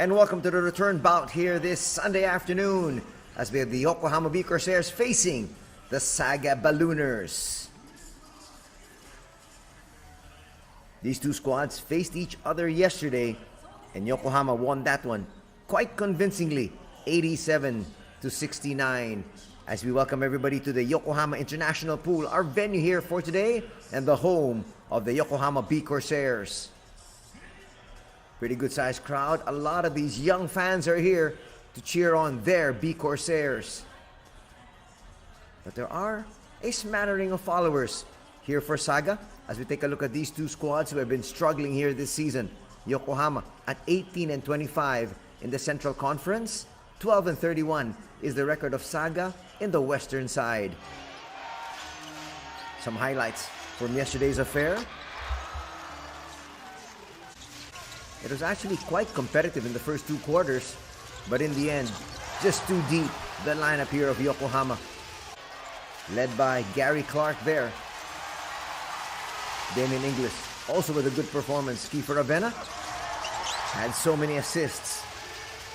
and welcome to the return bout here this Sunday afternoon as we have the Yokohama B-CORSAIRS facing the SAGA Ballooners. These two squads faced each other yesterday, and Yokohama won that one quite convincingly, 87-69. As we welcome everybody to the Yokohama International Pool, our venue here for today and the home of the Yokohama B-CORSAIRS. Pretty good sized crowd. A lot of these young fans are here to cheer on their B-CORSAIRS. But there are a smattering of followers here for SAGA as we take a look at these two squads who have been struggling here this season. Yokohama at 18-25 in the Central Conference. 12-31 is the record of SAGA in the Western side. Some highlights from yesterday's affair. It was actually quite competitive in the first two quarters, but in the end, just too deep, the lineup here of Yokohama. Led by Gary Clark there. Damien Inglis also with a good performance. Kiefer Avena had so many assists.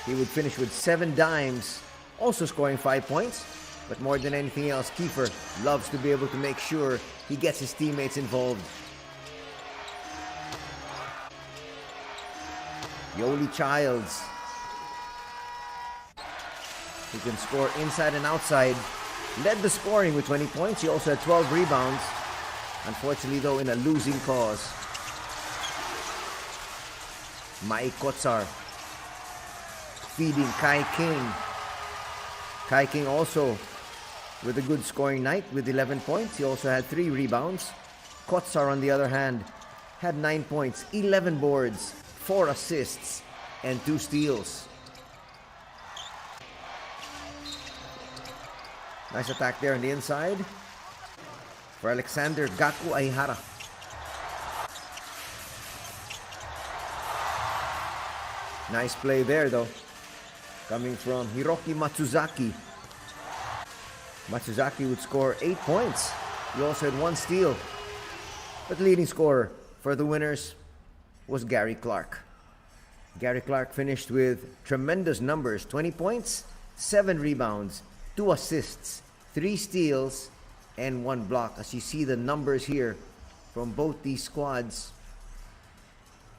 He would finish with 7 dimes, also scoring 5 points. But more than anything else, Kiefer loves to be able to make sure he gets his teammates involved. Yoli Childs, who can score inside and outside, led the scoring with 20 points. He also had 12 rebounds. Unfortunately, though, in a losing cause. Mai Kotsar feeding Kai King. Kai King also with a good scoring night with 11 points. He also had 3 rebounds. Kotsar, on the other hand, had 9 points, 11 boards, 4 assists, and 2 steals. Nice attack there on the inside for Alexander Gaku Aihara. Nice play there though, coming from Hiroki Matsuzaki. Matsuzaki would score 8 points. He also had 1 steal. But leading scorer for the winners was Gary Clark. Gary Clark finished with tremendous numbers: 20 points, 7 rebounds, 2 assists, 3 steals, and 1 block. As you see the numbers here from both these squads,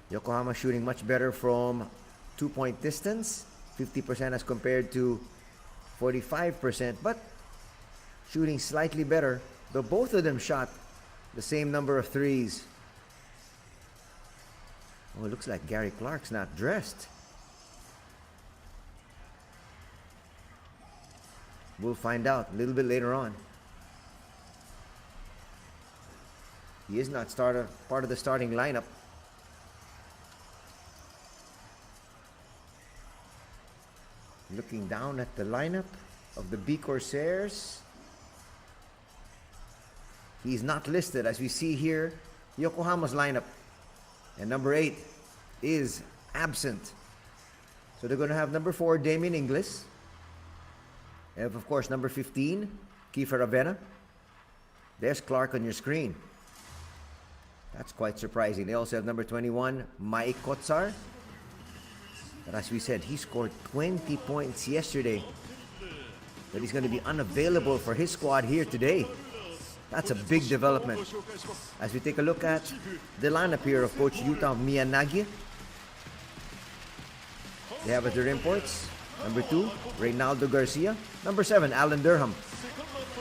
Yokohama shooting much better from 2-point distance, 50% as compared to 45%, but shooting slightly better, though both of them shot the same number of threes. Oh, it looks like Gary Clark's not dressed. We'll find out a little bit later on. He is not part of the starting lineup. Looking down at the lineup of the B-CORSAIRS, he's not listed as we see here Yokohama's lineup. And number 8 is absent. So they're going to have number 4, Damien Inglis. And of course, number 15, Kiefer Avena. There's Clark on your screen. That's quite surprising. They also have number 21, Mai Kotsar. But as we said, he scored 20 points yesterday. But he's going to be unavailable for his squad here today. That's a big development. As we take a look at the lineup here of Coach Yuta Miyanagi. They have at their imports, number 2, Reynaldo Garcia. Number 7, Alan Durham,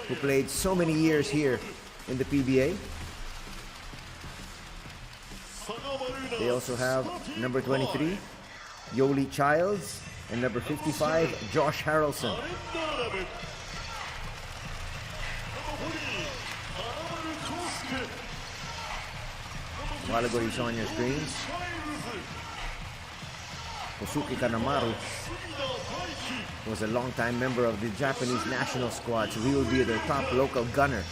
who played so many years here in the PBA. They also have number 23, Yoli Childs, and number 55, Josh Harrelson. A while ago you saw on your screens Kosuke Kanemaru was a longtime member of the Japanese national squad, so he will be their top local gunner.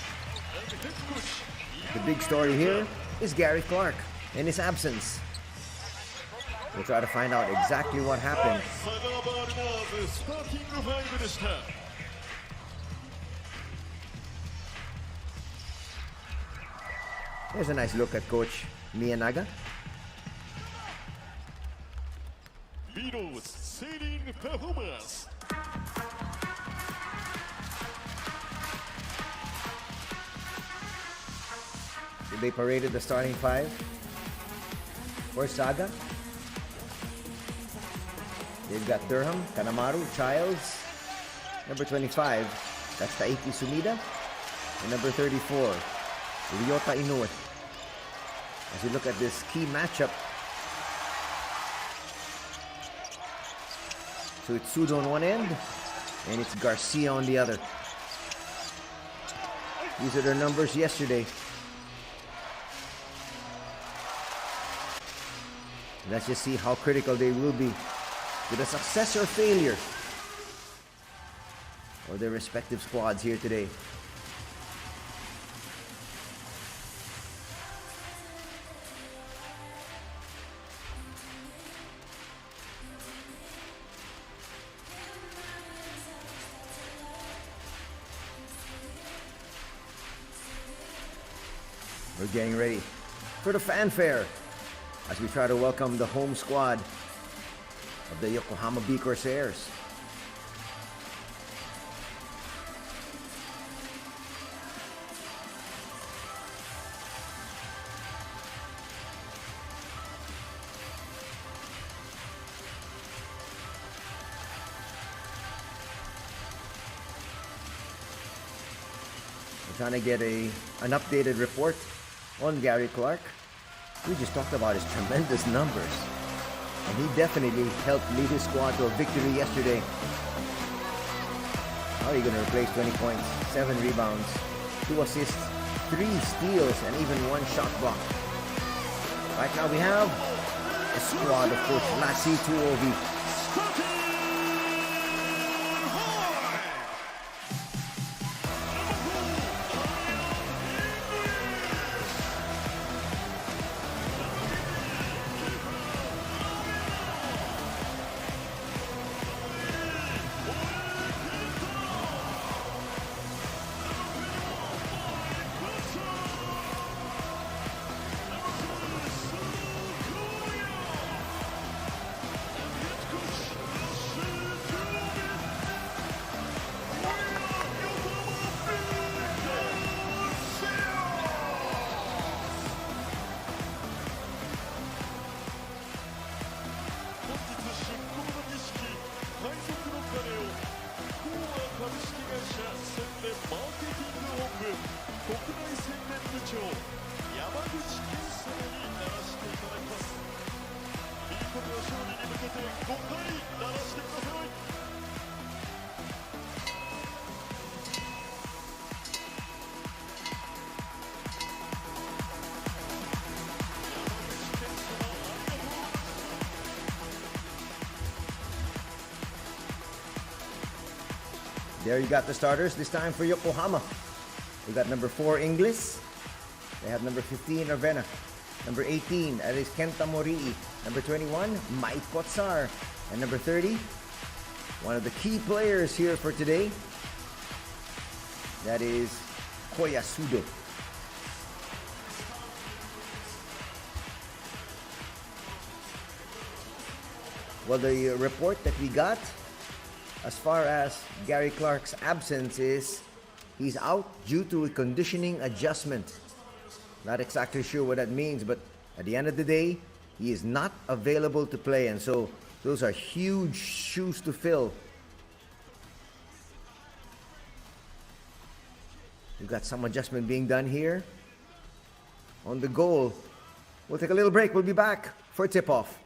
The big story here is Gary Clark and his absence. We'll try to find out exactly what happened. Here's a nice look at Coach Miyanaga. performance. They paraded the starting five for Saga. They've got Durham, Kanamaru, Childs. Number 25, that's Taiki Sumida. And number 34, Ryota Inoue. As you look at this key matchup, so it's Sudo on one end, and it's Garcia on the other. These are their numbers yesterday. Let's just see how critical they will be with a success or failure of their respective squads here today. We're getting ready for the fanfare as we try to welcome the home squad of the Yokohama B-CORSAIRS. We're trying to get an updated report on Gary Clark. We just talked about his tremendous numbers, and he definitely helped lead his squad to a victory yesterday. How are you going to replace 20 points, 7 rebounds, 2 assists, 3 steals, and even 1 shot block? Right now we have a squad of Coach Lassie Tuovi. There you got the starters, this time for Yokohama. We got number 4, Inglis. They have number 15, Ravenna. Number 18, that is Kenta Morii. Number 21, Mike Kotsar. And number 30, one of the key players here for today, that is Koyasudo. Well, the report that we got as far as Gary Clark's absence is he's out due to a conditioning adjustment. Not exactly sure what that means, but at the end of the day, he is not available to play, and so those are huge shoes to fill. We've got some adjustment being done here on the goal. We'll take a little break. We'll be back for tip-off.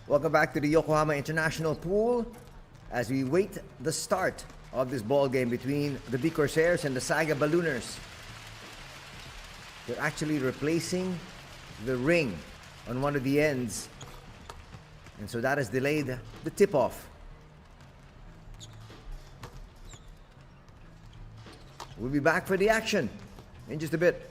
Welcome back to the Yokohama International Pool as we wait the start of this ball game between the B-CORSAIRS and the SAGA Ballooners. They're actually replacing the ring on one of the ends, and so that has delayed the tip-off. We'll be back for the action in just a bit.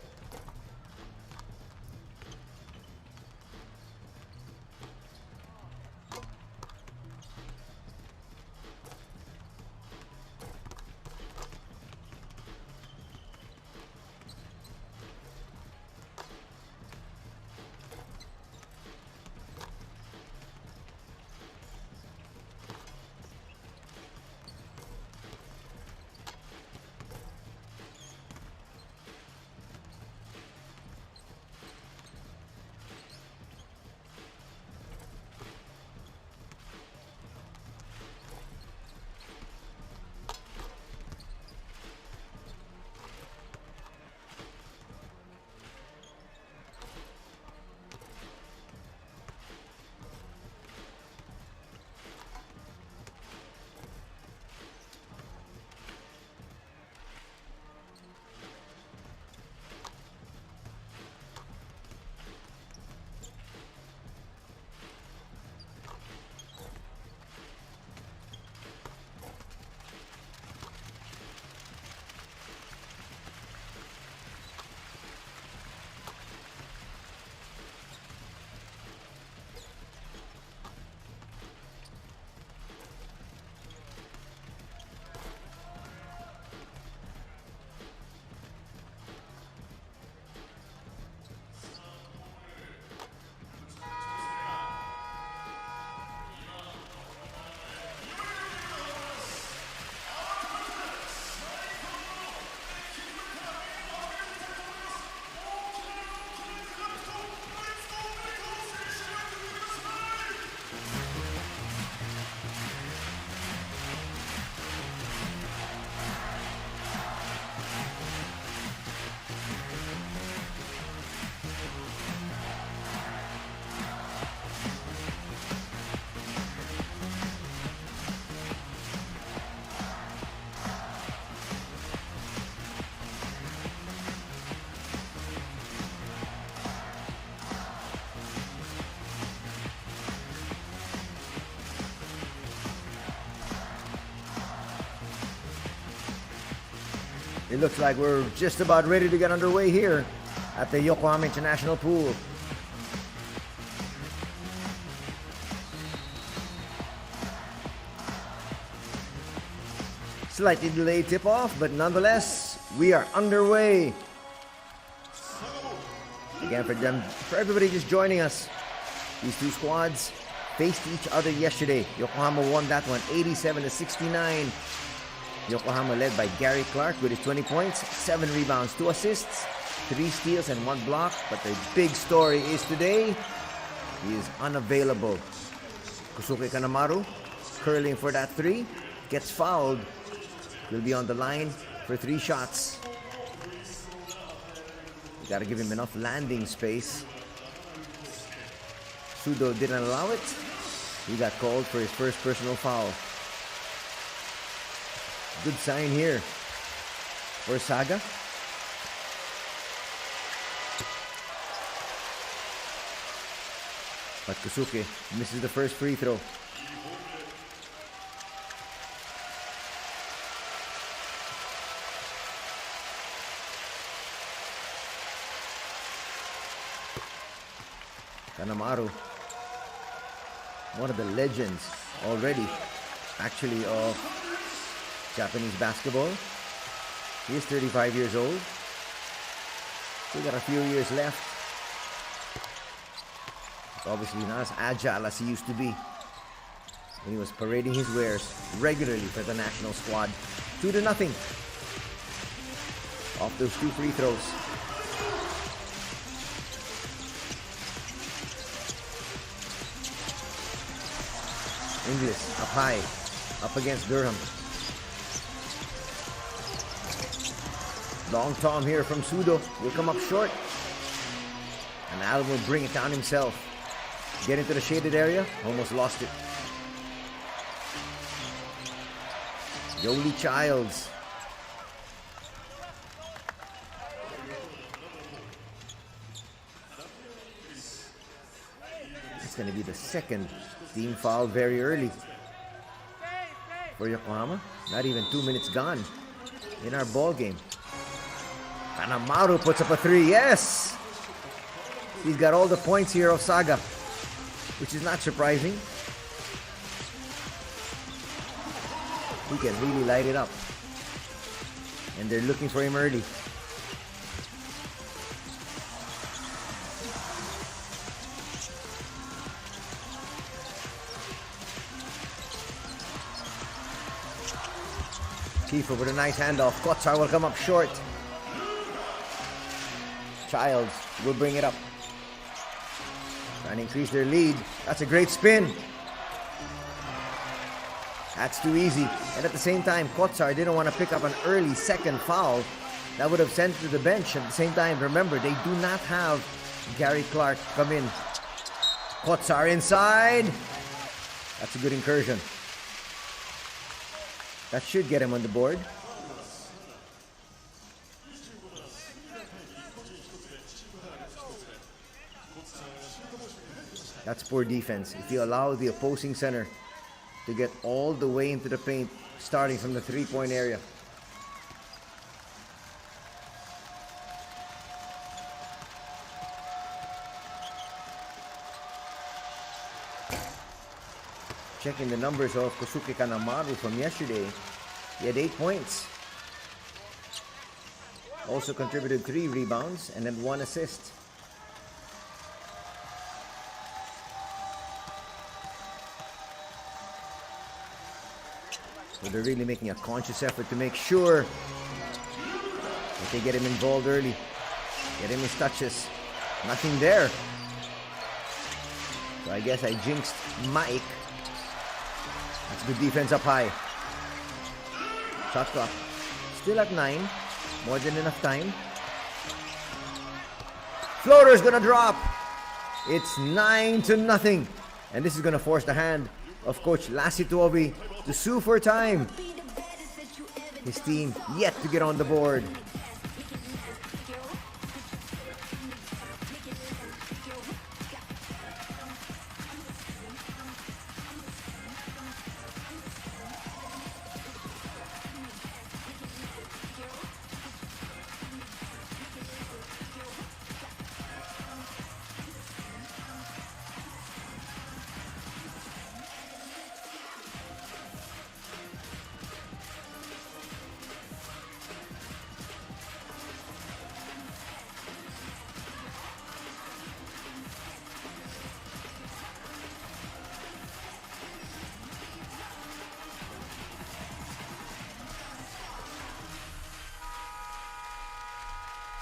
It looks like we're just about ready to get underway here at the Yokohama International Pool. Slightly delayed tip-off, but nonetheless, we are underway. Again, for everybody just joining us, these two squads faced each other yesterday. Yokohama won that one 87-69. Yokohama led by Gary Clark with his 20 points, 7 rebounds, 2 assists, 3 steals, and 1 block. But the big story is today, he is unavailable. Kusuke Kanemaru, curling for that 3, gets fouled. He'll be on the line for 3 shots. You gotta give him enough landing space. Sudo didn't allow it. He got called for his first personal foul. Good sign here for Saga. But Kusuke misses the first free throw. Kanemaru, one of the legends already, actually, of Japanese basketball. He is 35 years old. Still got a few years left. Obviously not as agile as he used to be when he was parading his wares regularly for the national squad. 2-0 off those 2 free throws. Inglis up high, up against Durham. Long Tom here from Sudo will come up short, and Al will bring it down himself. Get into the shaded area. Almost lost it. Yoli Childs. It's going to be the second team foul very early for Yokohama. Not even 2 minutes gone in our ball game. Kanamaru puts up a three. Yes! He's got all the points here of Saga, which is not surprising. He can really light it up. And they're looking for him early. Kiefer with a nice handoff. Kotsar will come up short. Childs will bring it up. Trying to increase their lead. That's a great spin. That's too easy. And at the same time, Kotsar didn't want to pick up an early second foul. That would have sent to the bench. At the same time, remember, they do not have Gary Clark come in. Kotsar inside. That's a good incursion. That should get him on the board. That's poor defense. If you allow the opposing center to get all the way into the paint, starting from the three-point area. Checking the numbers of Kosuke Kanamaru from yesterday. He had 8 points. Also contributed 3 rebounds and then 1 assist. So they're really making a conscious effort to make sure that they get him involved early. Get him his touches. Nothing there. So I guess I jinxed Mike. That's good defense up high. Shot clock. Still at 9. More than enough time. Floater's gonna drop. It's 9-0. And this is gonna force the hand of Coach Lasituobi to sue for time. His team yet to get on the board.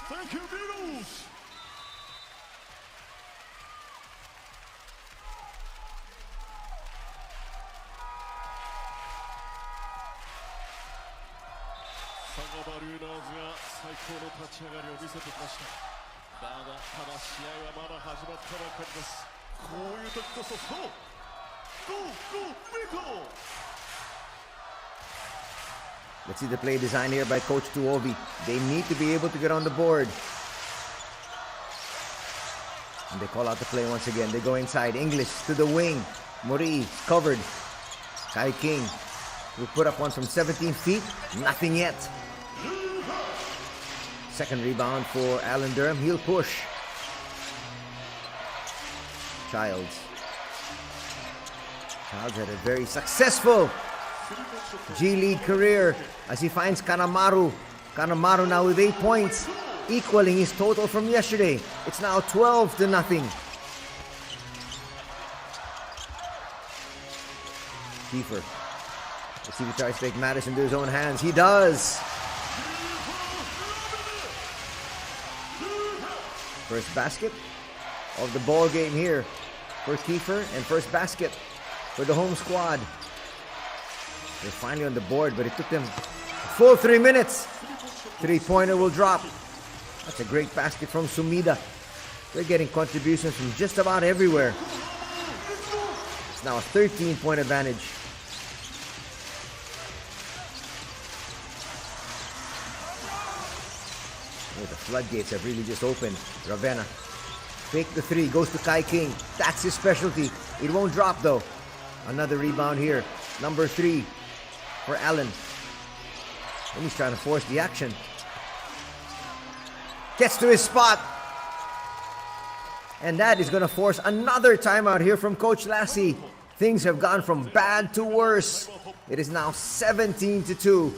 Thank you, Beatles! SAGA バリューナーズが最高の立ち上がりを見せてきました。だが、ただ試合はまだ始まったばかりです。こういう時こそ、そう！ Go, go, Rico! Let's see the play design here by Coach Tuovi. They need to be able to get on the board. And they call out the play once again. They go inside. English to the wing. Mori covered. Kai King will put up one from 17 feet. Nothing yet. Second rebound for Alan Durham. He'll push. Childs. Childs had a very successful G-League career as he finds Kanamaru. Kanamaru now with 8 points, equaling his total from yesterday. It's now 12-0. Kiefer. Let's see if he tries to take matters into his own hands. He does. First basket of the ball game here for Kiefer, and first basket for the home squad. They're finally on the board, but it took them a full 3 minutes. Three-pointer will drop. That's a great basket from Sumida. They're getting contributions from just about everywhere. now a 13-point advantage. Oh, the floodgates have really just opened. Ravenna. Fake the three. Goes to Kai King. That's his specialty. It won't drop though. Another rebound here. Number 3 for Allen. And he's trying to force the action. Gets to his spot. And that is going to force another timeout here from Coach Lassie. Things have gone from bad to worse. It is now 17-2.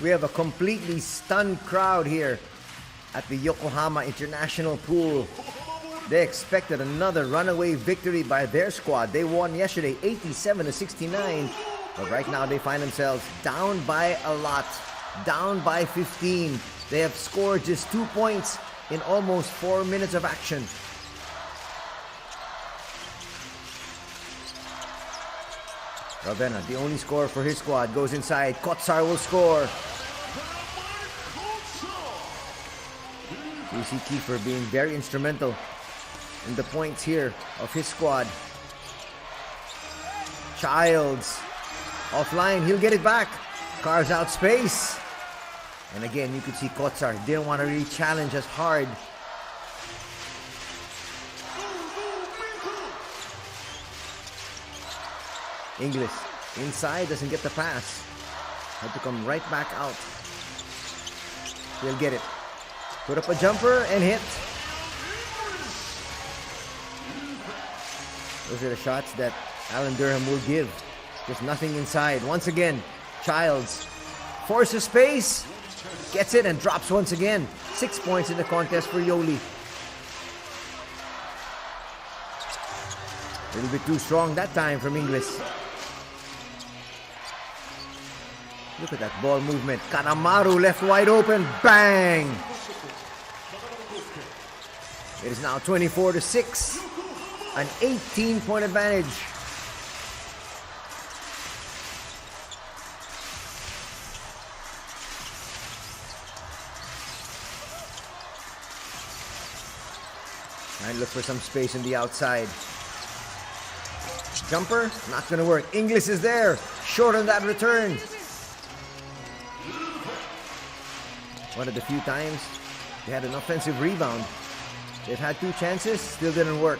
We have a completely stunned crowd here at the Yokohama International Pool. They expected another runaway victory by their squad. They won yesterday 87-69, but right now they find themselves down by a lot, down by 15. They have scored just 2 points in almost 4 minutes of action. Ravenna, the only scorer for his squad, goes inside. Kotsar will score. You see Kiefer being very instrumental in the points here of his squad. Childs offline, he'll get it back. Carves out space. And again, you could see Kotsar didn't want to really challenge as hard. Inglis inside, doesn't get the pass. Had to come right back out. He'll get it. Put up a jumper and hit. Those are the shots that Alan Durham will give. There's nothing inside. Once again, Childs forces space, gets it and drops once again. 6 points in the contest for Yoli. A little bit too strong that time from Inglis. Look at that ball movement. Kanamaru left wide open. Bang! It is now 24-6. An 18-point advantage. And look for some space in the outside. Jumper, not going to work. Inglis is there. Short on that return. One of the few times they had an offensive rebound. They've had 2 chances, still didn't work.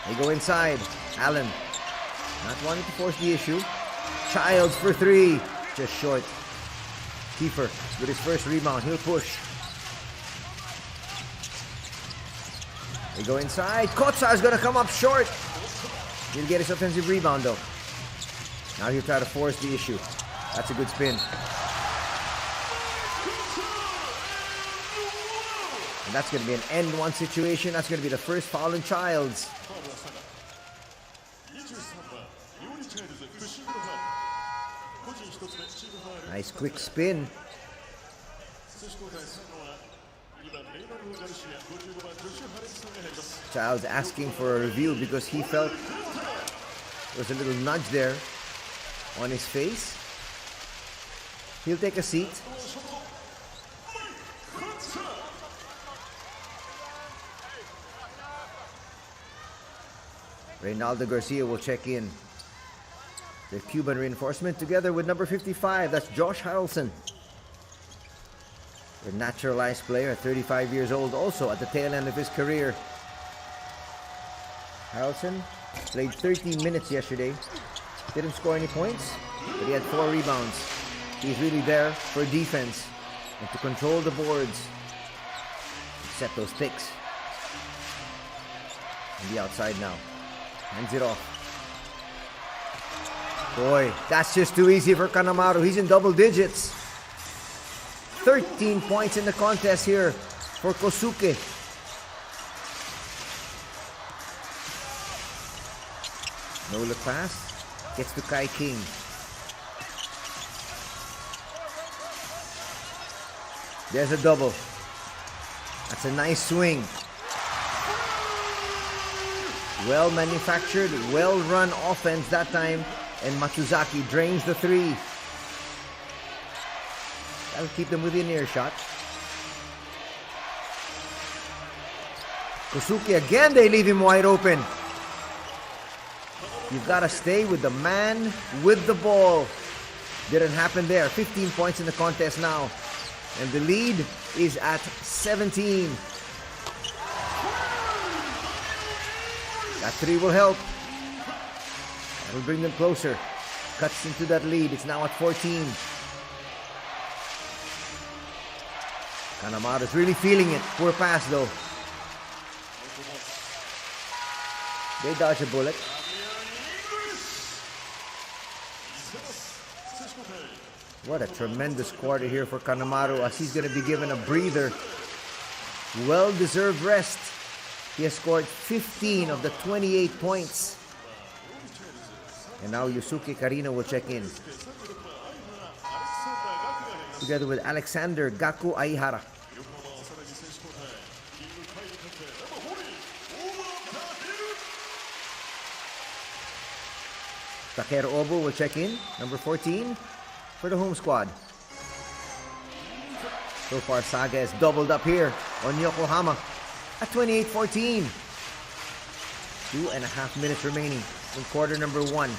They go inside. Allen, not wanting to force the issue. Childs for 3, just short. Kiefer with his first rebound, he'll push. They go inside. Kotsar is going to come up short. He'll get his offensive rebound though. Now he'll try to force the issue. That's a good spin. And that's going to be an end one situation. That's going to be the first foul in Childs. Nice quick spin. Childs asking for a review because he felt there was a little nudge there on his face. He'll take a seat. Reynaldo Garcia will check in. The Cuban reinforcement together with number 55. That's Josh Harrelson. A naturalized player, 35 years old, also at the tail end of his career. Harrelson played 13 minutes yesterday. Didn't score any points, but he had 4 rebounds. He's really there for defense and to control the boards. Set those picks. On the outside now. Hands it off. Boy, that's just too easy for Kanemaru. He's in double digits. 13 points in the contest here for Kosuke. No look pass. Gets to Kai King. There's a double. That's a nice swing. Well manufactured, well run offense that time. And Matsuzaki drains the 3. That'll keep them within earshot. Kosuke again, they leave him wide open. You've got to stay with the man with the ball. Didn't happen there. 15 points in the contest now. And the lead is at 17. That 3 will help. That'll bring them closer. Cuts into that lead. It's now at 14. Kanemaru's really feeling it. Poor pass though. They dodge a bullet. What a tremendous quarter here for Kanemaru as he's going to be given a breather. Well-deserved rest. He has scored 15 of the 28 points. And now Yusuke Karino will check in. Together with Alexander Gaku Aihara. Takeru Obo will check in, number 14, for the home squad. So far, Saga has doubled up here on Yokohama at 28-14. 2.5 minutes remaining in quarter number 1.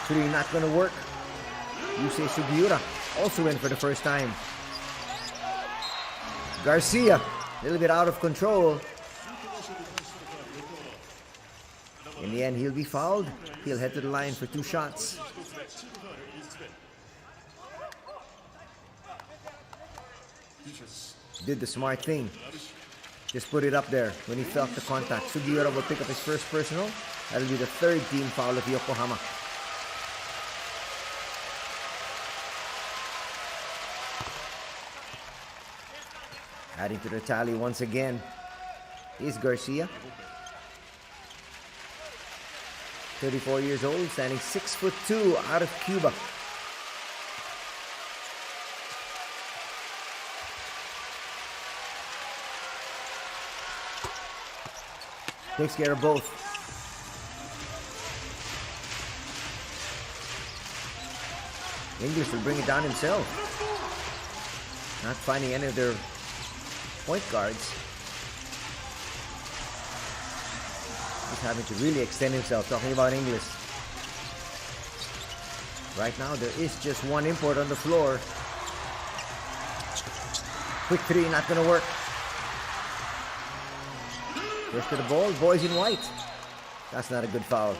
3 not going to work. Yusei Sugiura also in for the first time. Garcia, a little bit out of control. In the end, he'll be fouled. He'll head to the line for 2 shots. Did the smart thing. Just put it up there when he felt the contact. Sugiura will pick up his first personal. That'll be the 3rd team foul of Yokohama. Adding to the tally once again is Garcia. 34 years old, standing 6'2" out of Cuba. Takes care of both. English will bring it down himself. Not finding any of their point guards. He's having to really extend himself, talking about English. Right now, there is just one import on the floor. Quick 3, not going to work. First to the ball, boys in white. That's not a good foul.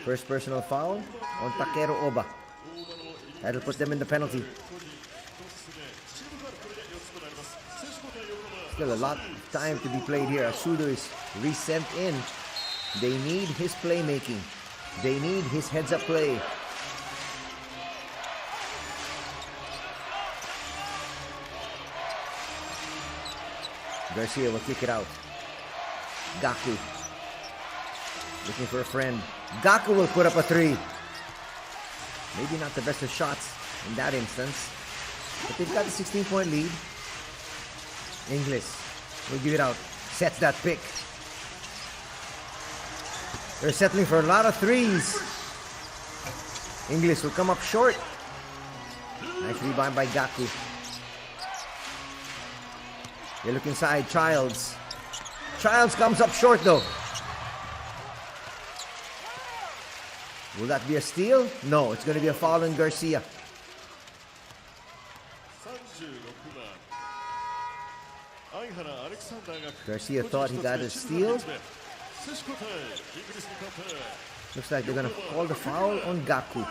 First personal foul on Takeru Oba. That'll put them in the penalty. Still a lot of time to be played here. Asudo is resent in. They need his playmaking. They need his heads-up play. Garcia will kick it out. Gaku looking for a friend. Gaku will put up a 3. Maybe not the best of shots in that instance, but they've got a 16-point lead. English will give it out. Sets that pick. They're settling for a lot of 3s. English will come up short. Nice rebound by Gaku. They look inside. Childs. Childs comes up short though. Will that be a steal? No, it's going to be a foul on Garcia. 36番相原アレクサンダーが Garcia thought he got a steal. 選手交代イギリスに勝って Looks like they're going to call the foul on Gaku.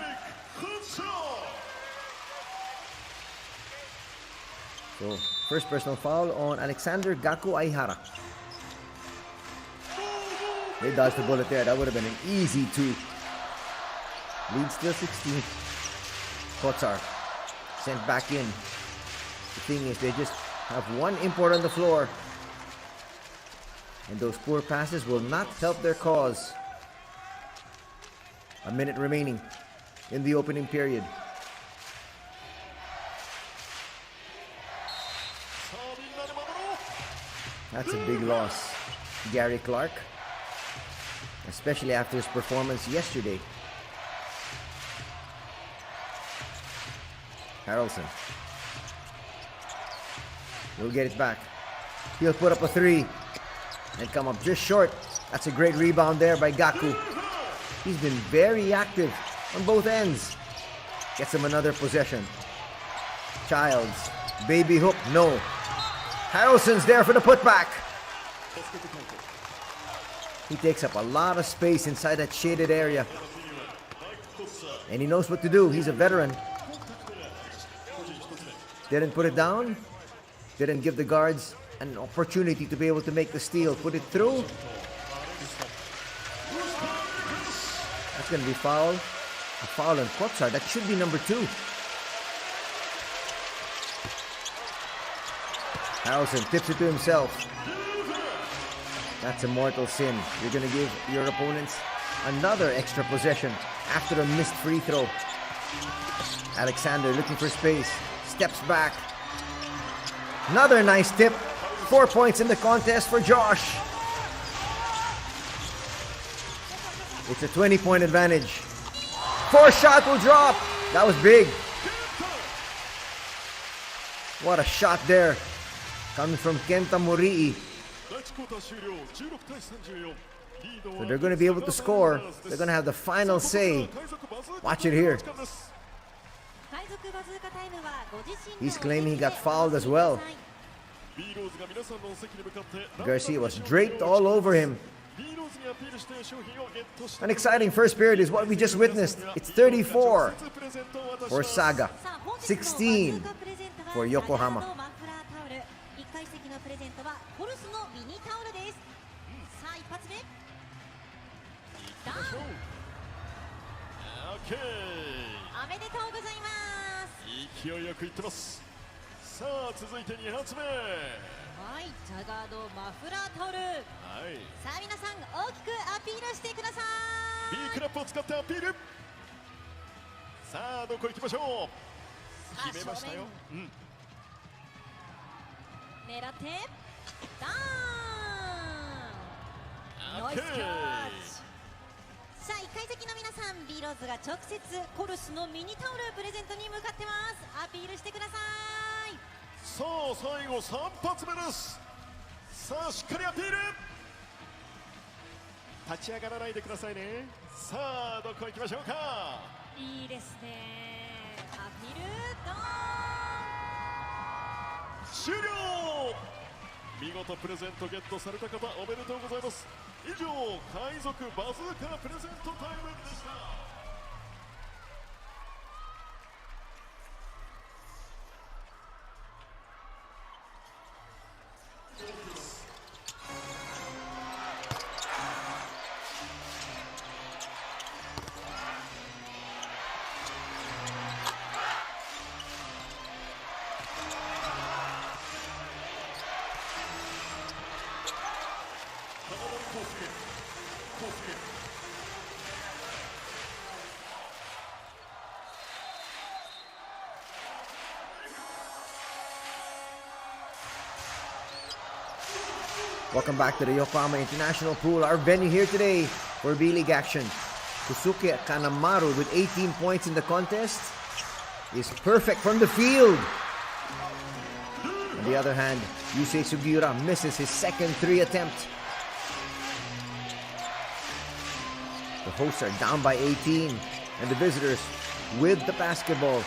So, first personal foul on Alexander Gaku Aihara. They dodged the bullet there. That would have been an easy 2. Lead still 16. Kotsar sent back in. The thing is, they just have one import on the floor. And those poor passes will not help their cause. A minute remaining in the opening period. That's a big loss, Gary Clark, especially after his performance yesterday. Harrelson will get it back. He'll put up a 3 and come up just short. That's a great rebound there by Gaku. He's been very active on both ends. Gets him another possession. Childs, baby hook, no. Harrelson's there for the putback. He takes up a lot of space inside that shaded area. And he knows what to do. He's a veteran. Didn't put it down. Didn't give the guards an opportunity to be able to make the steal. Put it through. That's going to be foul. A foul on Kotsar. That should be number 2. Harrelson tips it to himself. That's a mortal sin. You're going to give your opponents another extra possession after a missed free throw. Alexander looking for space. Steps back. Another nice tip. 4 points in the contest for Josh. It's a 20-point advantage. 4 shot will drop. That was big. What a shot there. Coming from Kenta Morii. So they're going to be able to score. They're going to have the final say. Watch it here. He's claiming he got fouled as well. Garcia was draped all over him. An exciting first period is what we just witnessed. It's 34 for Saga, 16 for Yokohama. Okay. 勢いよくいってます。さあ続いて2発目。はい、ジャガードマフラータオル。はい。さあ皆さん大きくアピールしてください。 B クラップを使ってアピール。さあどこ行きましょう。決めましたよ。狙ってダーン。ナイスキャッチ。さあ1階席の皆さん、Bローズが直接コルスのミニタオルプレゼントに向かってます。アピールしてください。さあ最後3発目です。さあしっかりアピール。立ち上がらないでくださいね。さあどこ行きましょうか。いいですね。アピールドーン。終了。見事プレゼントゲットされた方おめでとうございます。以上海賊バズーカプレゼントタイムでした。Welcome back to the Yokohama International Pool, our venue here today for B-League action. Kusuke Kanemaru with 18 points in the contest is perfect from the field. On the other hand, Yusei Sugiura misses his second 3 attempt. The hosts are down by 18, and the visitors with the basketball.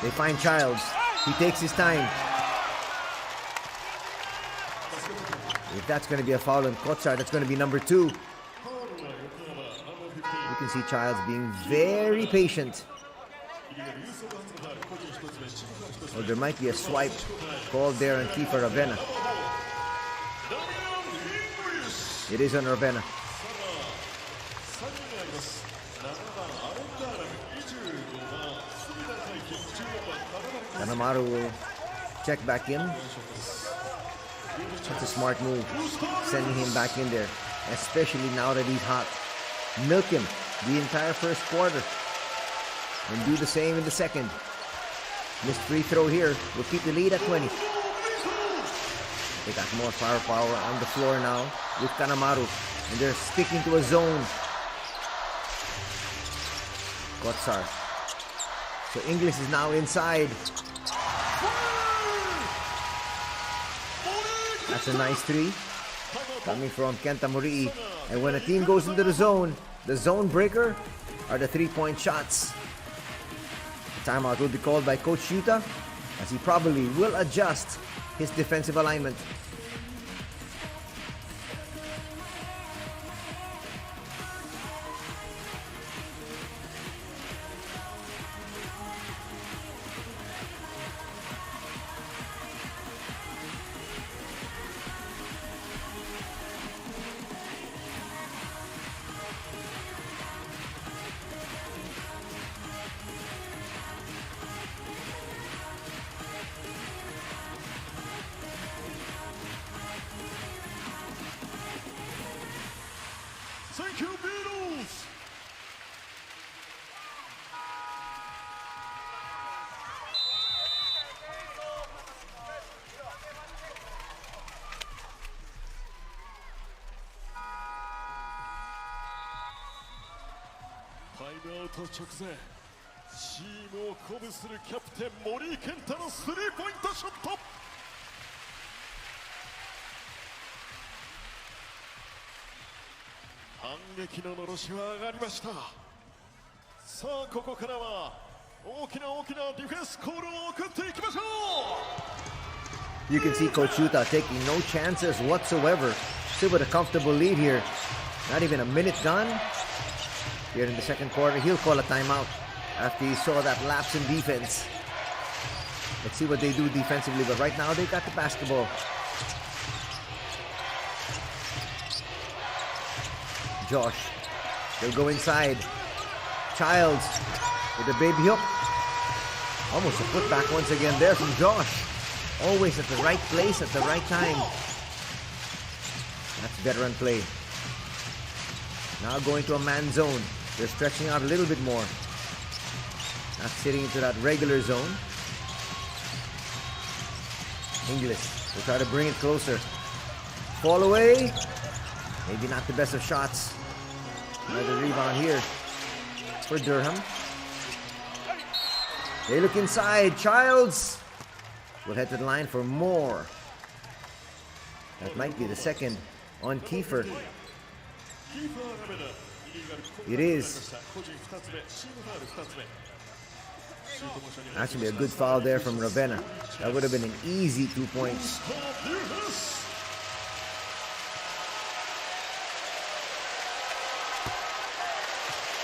They find Childs. He takes his time. If that's going to be a foul on Kotsar, that's going to be number 2. You can see Childs being very patient. Well, there might be a swipe called there on Kiefer Ravenna. It is on Ravenna. Kanemaru will check back in. That's a smart move, sending him back in there, especially now that he's hot. Milk him the entire first quarter and do the same in the second. Missed free throw here will keep the lead at 20. They got more firepower on the floor now with Kanemaru, and they're sticking to a zone. Kotsar. So Inglis is now inside. That's a nice 3 coming from Kenta Morii. And when a team goes into the zone breaker are the 3-point shots. The timeout will be called by Coach Yuta, as he probably will adjust his defensive alignment. Thank you, Beatles!タイムアウト直前、チームを鼓舞するキャプテン森健太のスリーポイントショット。反撃ののろしは上がりました。さあここからは大きなディフェンスコールを送っていきましょう。 You can see Coach Yuta taking no chances whatsoever. Still with a comfortable lead here. Not even a minute gone. Here in the second quarter, he'll call a timeout after he saw that lapse in defense. Let's see what they do defensively, but right now they got the basketball. Josh, they'll go inside. Childs with the baby hook. Almost a putback once again there from Josh. Always at the right place at the right time. That's veteran play. Now going to a man zone. They're stretching out a little bit more. Not sitting into that regular zone. Inglis will try to bring it closer. Fall away. Maybe not the best of shots. Another rebound here for Durham. They look inside. Childs will head to the line for more. That might be the second on Kiefer. It is. Actually a good foul there from Ravenna. That would have been an easy 2 points.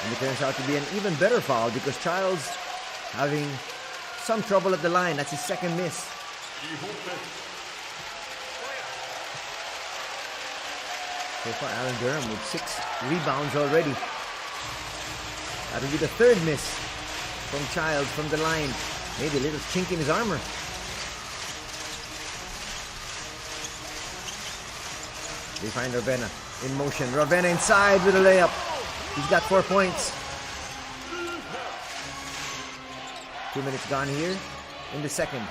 And it turns out to be an even better foul because Childs having some trouble at the line. That's his second miss. So far, Alan Durham with 6 rebounds already. That will be the third miss from Childs from the line. Maybe a little chink in his armor. They find Ravenna in motion. Ravenna inside with a layup. He's got 4 points. 2 minutes gone here in the second.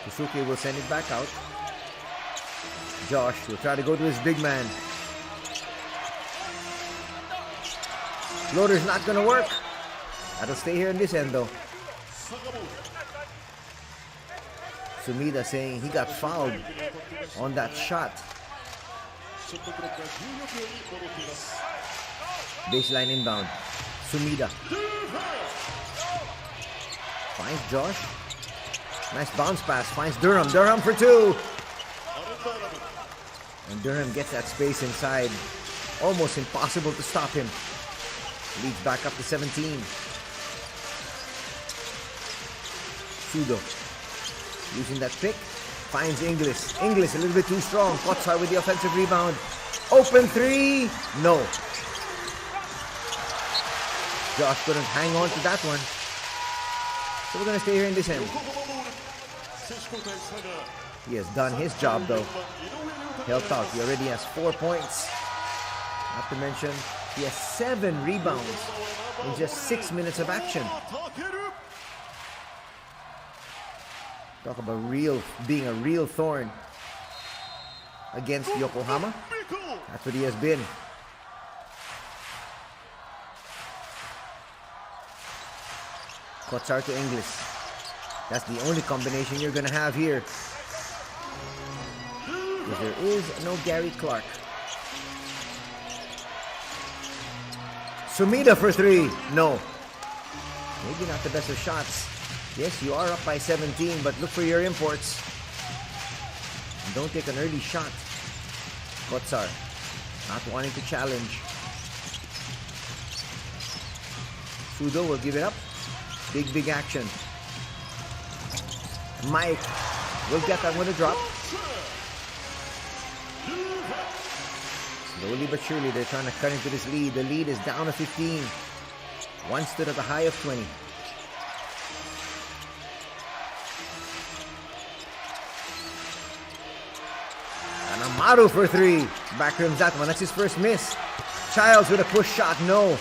Kusuke will send it back out. Josh will try to go to his big man. Floater's not going to work. That'll stay here in this end though. Sumida saying he got fouled on that shot. ショットクロックが14秒に戻っています。 Baseline inbound. Sumida. Finds Josh. Nice bounce pass. Finds Durham. Durham for two. And Durham gets that space inside. Almost impossible to stop him. Leads back up to 17. Sudo. Using that pick. Finds Inglis. Inglis a little bit too strong. Kotsar with the offensive rebound. Open three. No. Josh couldn't hang on to that one. So we're going to stay here in this end. He has done his job though. Helped out. He already has 4 points. Not to mention, he has 7 rebounds in just 6 minutes of action. Talk about being a real thorn against Yokohama. That's what he has been. Kotsar to Inglis. That's the only combination you're going to have here. Because there is no Gary Clark. Sumida for three. No. Maybe not the best of shots. Yes, you are up by 17, but look for your imports. And don't take an early shot. Kotsar not wanting to challenge. Sudo will give it up. Big action. Mike will get that one to drop. Slowly but surely they're trying to cut into this lead. The lead is down to 15. One stood at a high of 20. And Amaru for three. Back rims that one. That's his first miss. Childs with a push shot. No.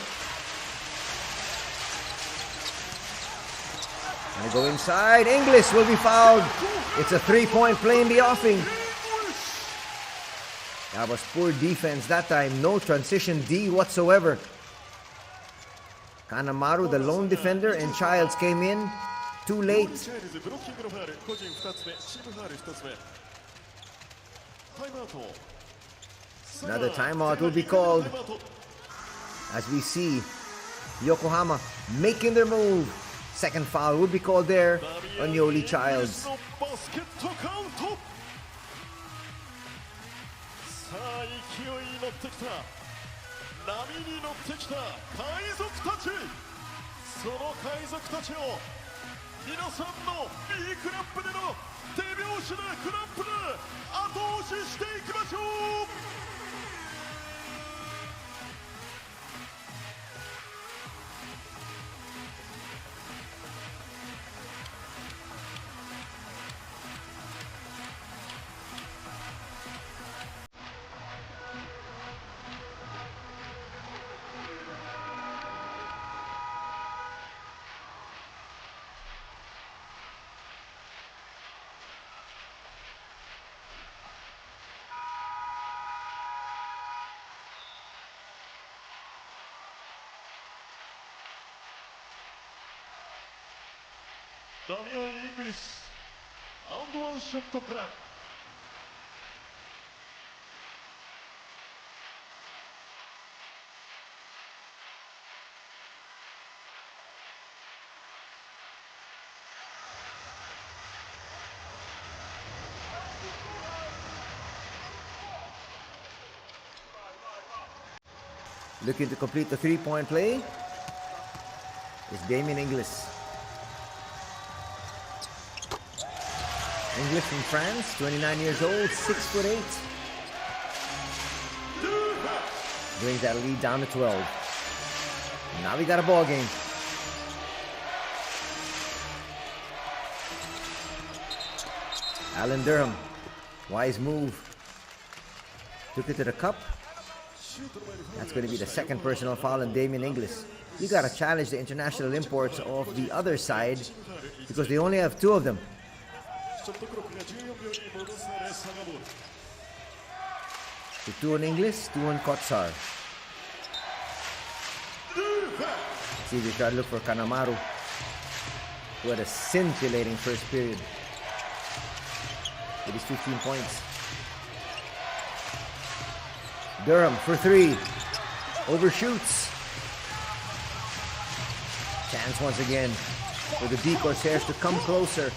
And go inside. Inglis will be fouled. It's a 3-point play in the offing. That was poor defense that time. No transition D whatsoever. Kanemaru, the lone defender, and Childs came in too late. Another timeout will be called as we see Yokohama making their move. Second foul will be called there on Yoli Childs. Damian Inglis, and one shot clock. Looking to complete the 3-point play is Damien Inglis. Inglis from France, 29 years old, 6'8". Brings that lead down to 12. Now we got a ball game. Alan Durham, wise move. Took it to the cup. That's going to be the second personal foul on Damien Inglis. You got to challenge the international imports of the other side because they only have 2 of them. So 2 on Inglis, 2 on Kotsar. See, we try to look for Kanemaru, who had a scintillating first period with his 15 points. Durham for three. Overshoots. Chance once again for the B-CORSAIRS to come closer.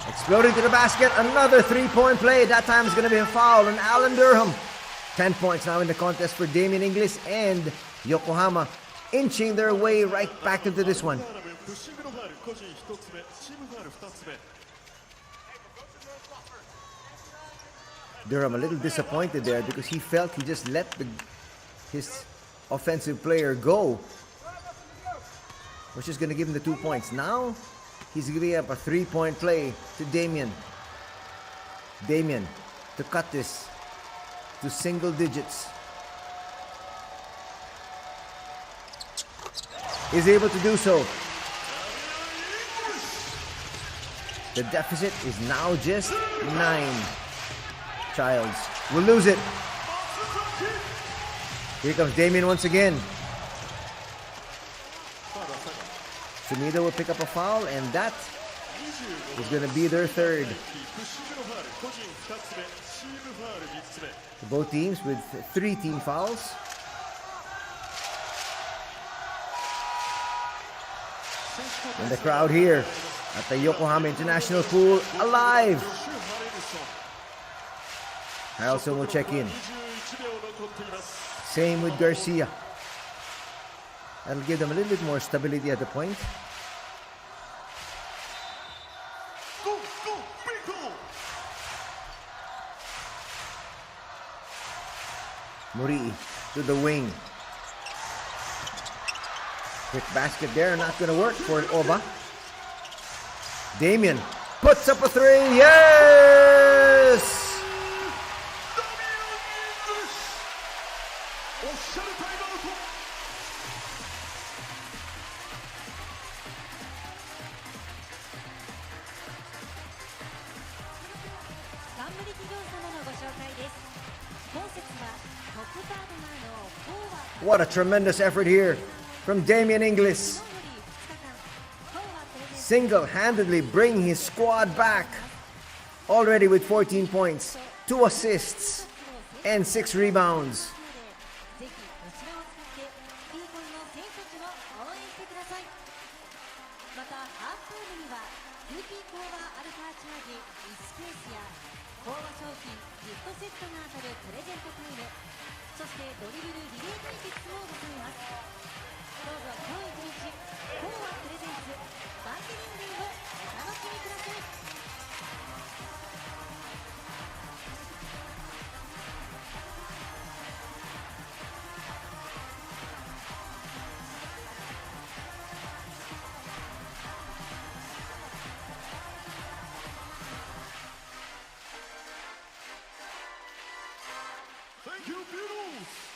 Exploding to the basket. Another three-point play. That time is going to be a foul on Alan Durham. 10 points now in the contest for Damien Inglis and Yokohama, inching their way right back into this one. Durham a little disappointed there because he felt he just let his offensive player go, which is going to give him the 2 points. Now he's giving up a three-point play to Damien. Damien to cut this to single digits. Is able to do so. The deficit is now just 9. Childs will lose it. Here comes Damien once again. Sumida will pick up a foul, and that is going to be their third. Both teams with 3 team fouls. And the crowd here at the Yokohama International Pool alive. Harrelson will check in. Same with Garcia. That'll give them a little bit more stability at the point. Muri to the wing. Quick basket there, not going to work for Oba. Damien puts up a three. Yes! What a tremendous effort here from Damien Inglis. Single-handedly bring his squad back. Already with 14 points, 2 assists, and 6 rebounds. Thank you, Beatles!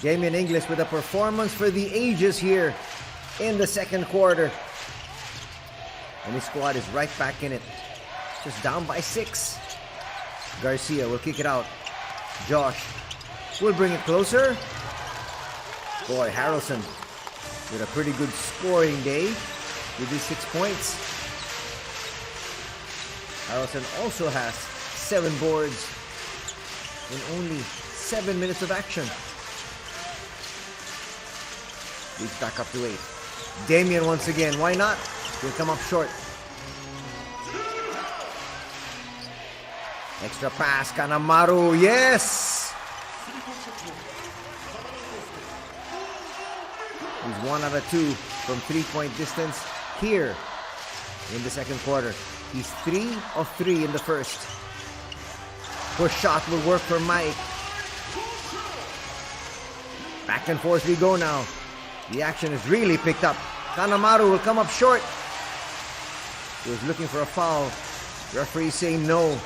Damien Inglis with a performance for the ages here in the second quarter. And his squad is right back in it. Just down by 6. Garcia will kick it out. Josh will bring it closer. Boy, Harrelson with a pretty good scoring day with his 6 points. Harrelson also has 7 boards in only 7 minutes of action. He's back up to 8. Damien once again. Why not? He'll come up short. Extra pass. Kanemaru. Yes! He's 1 out of 2 from 3-point distance here in the second quarter. He's 3 of 3 in the first. Push shot will work for Mike. Back and forth we go now. The action is really picked up. Kanemaru will come up short. He was looking for a foul Referee saying no.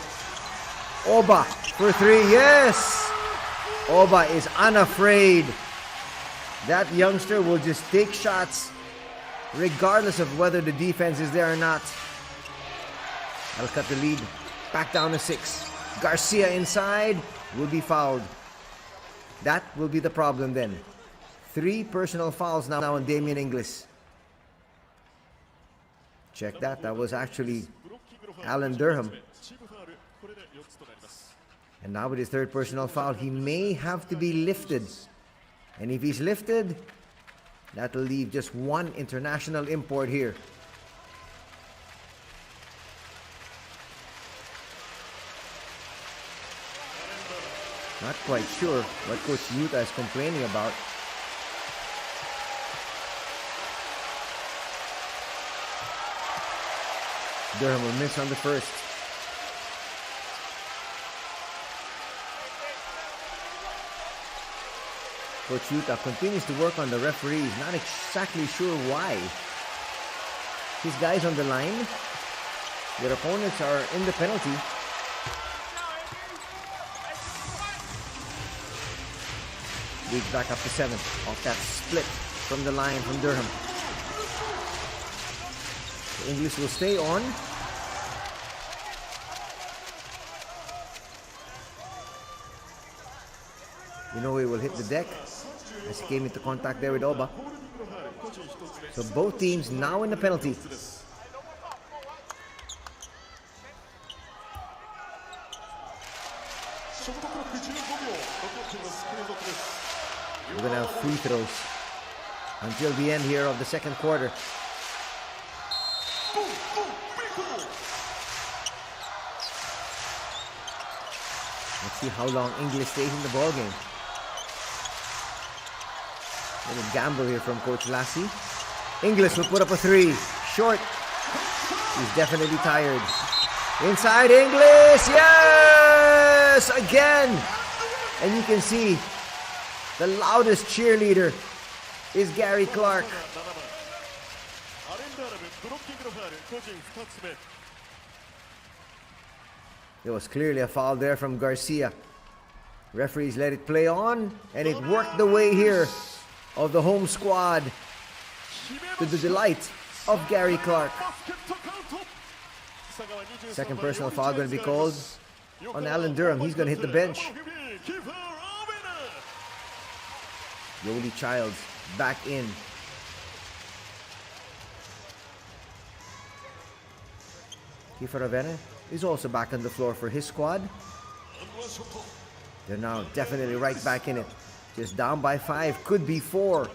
Oba for 3. Yes! Oba is unafraid. That youngster will just take shots regardless of whether the defense is there or not. That'll cut the lead back down to 6. Garcia inside will be fouled. That will be the problem then. 3 personal fouls now on Damian Inglis. Check that. That was actually Alan Durham. And now with his 3rd personal foul, he may have to be lifted. And if he's lifted, that'll leave just 1 international import here. Not quite sure what Coach Yuta is complaining about. Durham will miss on the first. Coach Yuta continues to work on the referees. Not exactly sure why. His guys on the line. Their opponents are in the penalty. League back up to 7 off that split from the line from Durham. The English will stay on. Inoue will hit the deck as he came into contact there with Oba. So both teams now in the penalty. We're going to have free throws until the end here of the 2nd quarter. Let's see how long English stays in the ball game. Little gamble here from Coach Lassie. English will put up a 3. Short. He's definitely tired. Inside English. Yes! Again! And you can see the loudest cheerleader is Gary Clark. There was clearly a foul there from Garcia. Referees let it play on, and it worked the way here of the home squad to the delight of Gary Clark. 2nd personal foul going to be called on Alan Durham. He's going to hit the bench. Yoli Childs back in. Kiefer Ravena is also back on the floor for his squad. They're now definitely right back in it. Just down by 5, could be 4.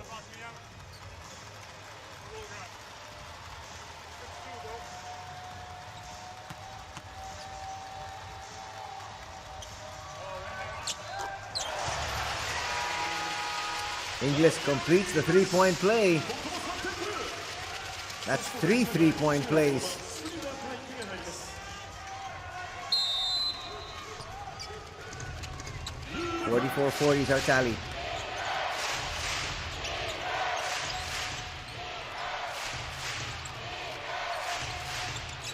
Inglis completes the 3-point play. That's 3 3-point plays. .44-40 is our tally.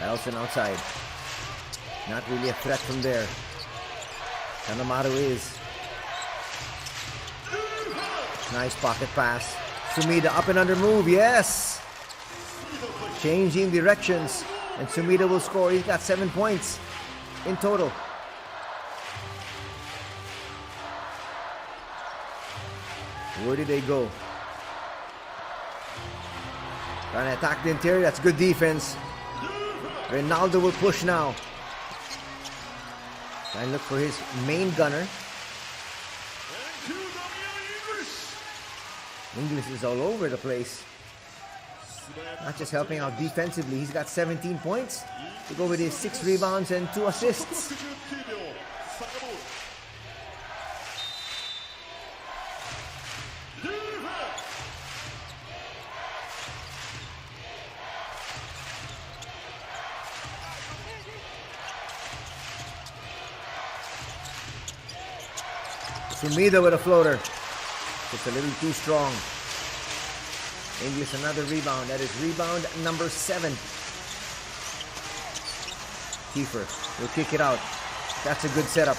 Elson outside. Not really a threat from there. Kanemaru is. Nice pocket pass. Sumida up and under move. Yes! Changing directions. And Sumida will score. He's got 7 points in total. Where did they go? Trying to attack the interior. That's good defense. Ronaldo will push now. Trying to look for his main gunner. Inglis is all over the place. Not just helping out defensively. He's got 17 points to go with his 6 rebounds and 2 assists. Sumida with a floater. Just a little too strong. Inglis another rebound. That is rebound number 7. Kiefer will kick it out. That's a good setup.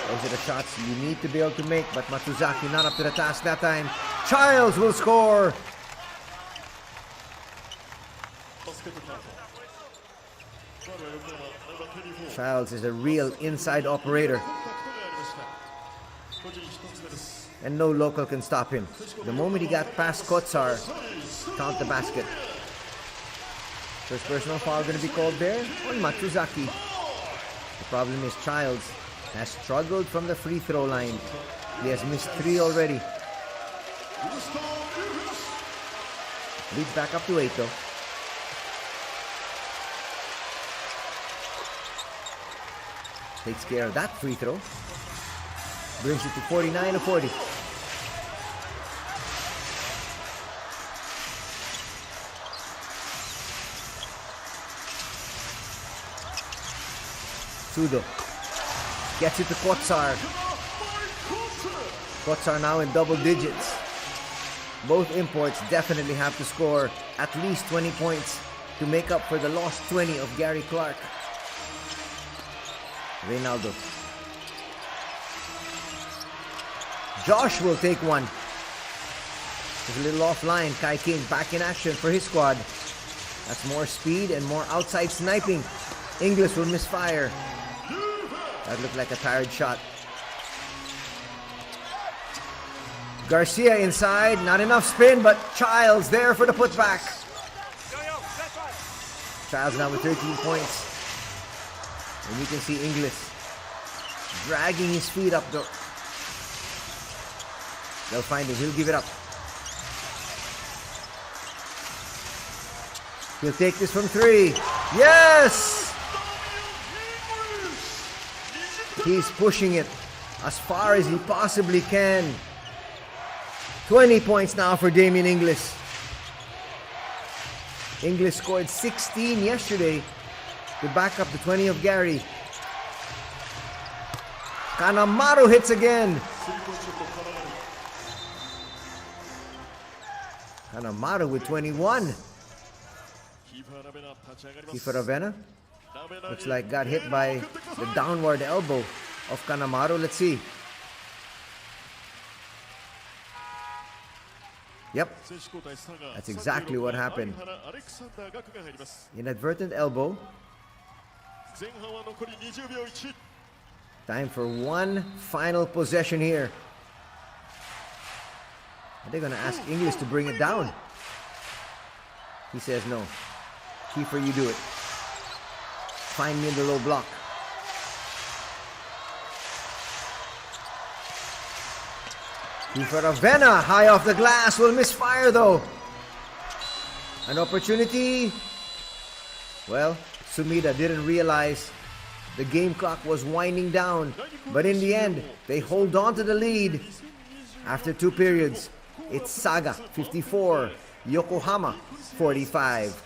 Those are the shots you need to be able to make, but Matsuzaki not up to the task that time. Childs will score. Childs is a real inside operator, and no local can stop him. The moment he got past Kotsar, count the basket. First personal foul going to be called there on Matsuzaki. The problem is Childs has struggled from the free throw line. He has missed 3 already. Leads back up to 8 though. Takes care of that free throw. Brings it to 49-40. Sudo gets it to Kotsar. Kotsar now in double digits. Both imports definitely have to score at least 20 points to make up for the lost 20 of Gary Clark. Reynaldo. Josh will take one. He's a little offline. Kai King back in action for his squad. That's more speed and more outside sniping. Inglis will misfire. That looked like a tired shot. Garcia inside. Not enough spin, but Childs there for the putback. Childs now with 13 points. And you can see Inglis dragging his feet up the... They'll find him. He'll give it up. He'll take this from 3. Yes! He's pushing it as far as he possibly can. 20 points now for Damien Inglis. Inglis scored 16 yesterday to back up the 20 of Gary. Kanamaru hits again. Kanamaru with 21. Kiefer Ravena looks like got hit by the downward elbow of Kanamaru. Let's see. Yep, that's exactly what happened. Inadvertent elbow. Time for one final possession here. Are they going to ask Inglis to bring it down? He says no. Kiefer, you do it. Find me in the low block. Kiefer Ravena, high off the glass, will misfire though. An opportunity. Well, Sumida didn't realize the game clock was winding down. But in the end, they hold on to the lead. After 2 periods, it's Saga 54, Yokohama 45.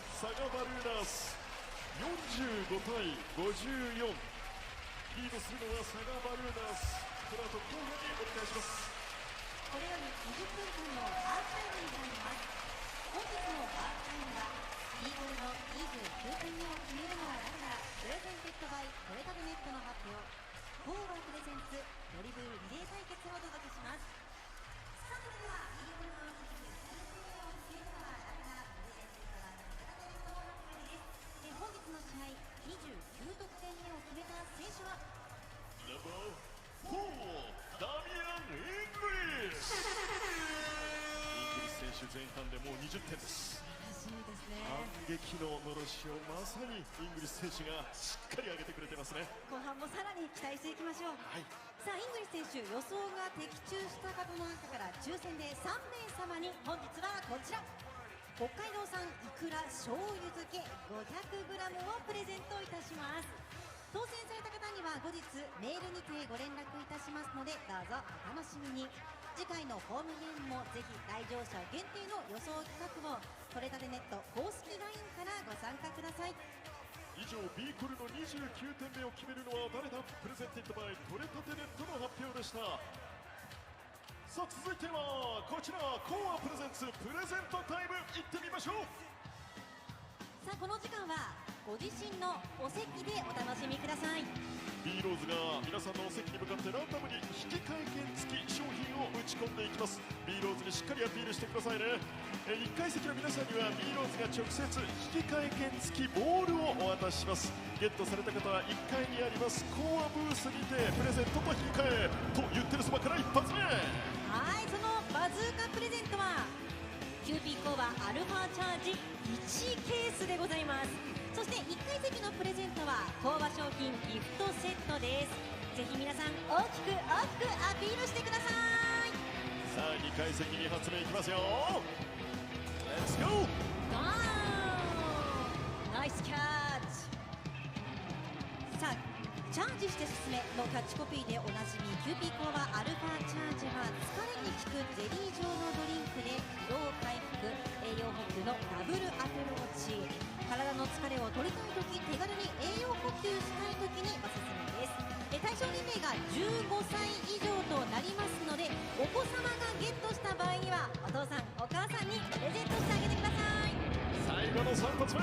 B コルの29点目を決めるのは誰だプレゼンティッドバイ取れたてネットの発表でした。さあ続いてはこちらコアプレゼンツプレゼントタイムいってみましょう。さあこの時間はご自身のお席でお楽しみください。 B ローズが皆さんのお席に向かってランダムに引換券付き商品を打ち込んでいきます。 B ローズにしっかりアピールしてくださいね。1階席の皆さんには B ローズが直接引換券付きボールをお渡しします。ゲットされた方は1階にありますコアブースにてプレゼントと引き換えと言ってるそばから一発目。はい、そのバズーカプレゼントはキューピーコアアルファチャージ1ケースでございます。そして1階席のプレゼントはコア商品ギフトセットです。ぜひ皆さん大きく大きくアピールしてください。さあ2階席2発目いきますよ。レッツゴー。ドーン、ナイスキャッチ。さあチャージして進めのキャッチコピーでおなじみキューピーコアアルファチャージは疲れに効くゼリー状のドリンクで疲労回復栄養補給のダブルアプローチ。体の疲れを取りたいとき手軽に栄養補給したいときにおすすめです。対象年齢が15歳以上となりますのでお子様がゲットした場合にはお父さんお母さんにプレゼントしてあげてください。最後の3発目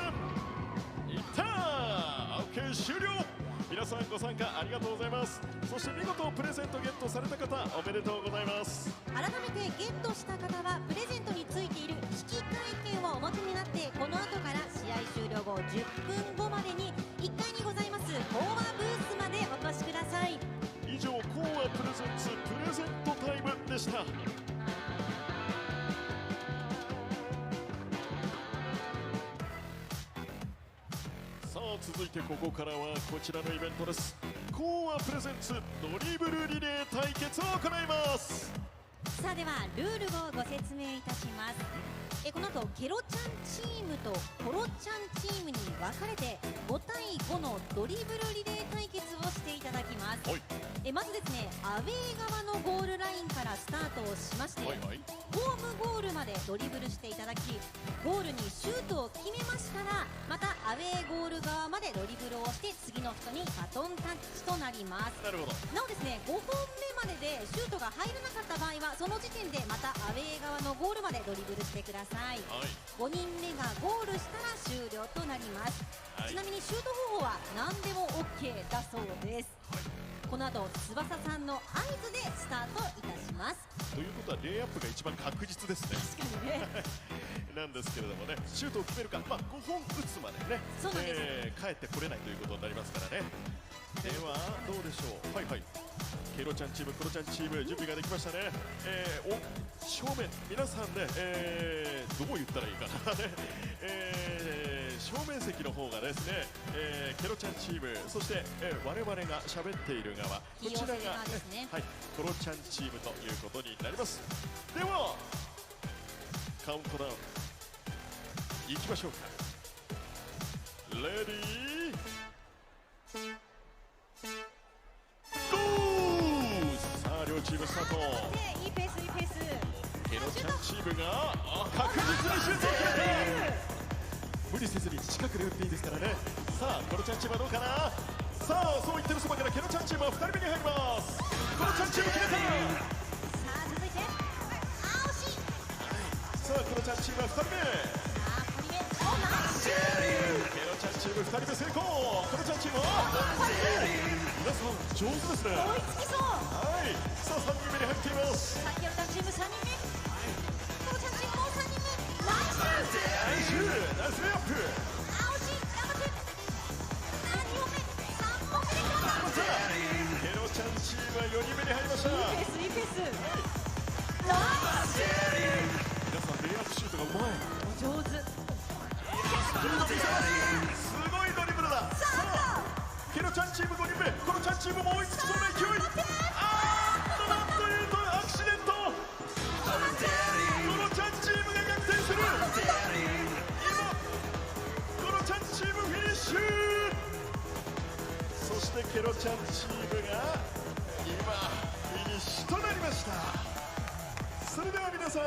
いったー。 OK 終了。皆さんご参加ありがとうございます。そして見事プレゼントゲットされた方おめでとうございます。改めてゲットした方はプレゼントについている引換券をお持ちになってこの後から試合終了後10分後までに1階にございますコアブースまでお越しください。以上コアプレゼンツプレゼントタイムでした。さあ続いてここからはこちらのイベントです。コアプレゼンツドリブルリレー対決を行います。さあではルールをご説明いたします。この後ケロちゃんチームとコロちゃんチームに分かれて5対5のドリブルリレー対決をしていただきます。まずですねアウェー側のゴールラインからスタートをしまして、ホームゴールまでドリブルしていただきゴールにシュートを決めましたらまたアウェーゴール側までドリブルをして次の人にバトンタッチとなります。なるほど。なおですね5本目まででシュートが入らなかった場合はその時点でまたアウェー側のゴールまでドリブルしてください。5人目がゴールしたら終了となります。ちなみにシュート方法は何でも OK だそうです。この後翼さんの合図でスタートいたします。ということはレイアップが一番確実ですね。確かにねなんですけれどもねシュートを決めるか、5本打つまでねそうなんです、帰ってこれないということになりますからね。ではどうでしょう。ケロちゃんチームコロちゃんチーム準備ができましたね。正面皆さんね、どう言ったらいいかなね、正面席の方がですね、ケロちゃんチームそして、我々が喋っている側こちらが、コロちゃんチームということになります。ではカウントダウンいきましょうか。レディーゴー。さあ両チームスタート。いいペースいいペース。ケロちゃんチームが確実にシュートを決めて無理せずに近くで打っていいですからね。さあコロちゃんチームはどうかな。さあそう言ってるそばからケロちゃんチームは2人目に入ります。コロちゃんチーム決めた。さあ続いて惜しい。さあコロちゃんチームは2人目。2人目ナイス。ケロちゃんチーム2人目成功。コロちゃんチームは皆さん上手ですね。追いつきそう。さあ3人目に入っています。さあケロちゃんチーム3人目。コロちゃんチームもう3人目。ナイス。ナイスレイアップ。惜しい頑張って。2本目3本目できた。ケロちゃんチームは4人目に入りました。いいペースいいペース。ナイス。皆さんレイアップシュートがうまい。お上手。すごいドリブルだ。さあケロちゃんチーム5人目コロちゃんチームも追いつきそうな勢い。なんというとアクシデント。コロちゃんチームが逆転する。今コロちゃんチームフィニッシュ。そしてケロちゃんチームが今フィニッシュとなりました。それでは皆さん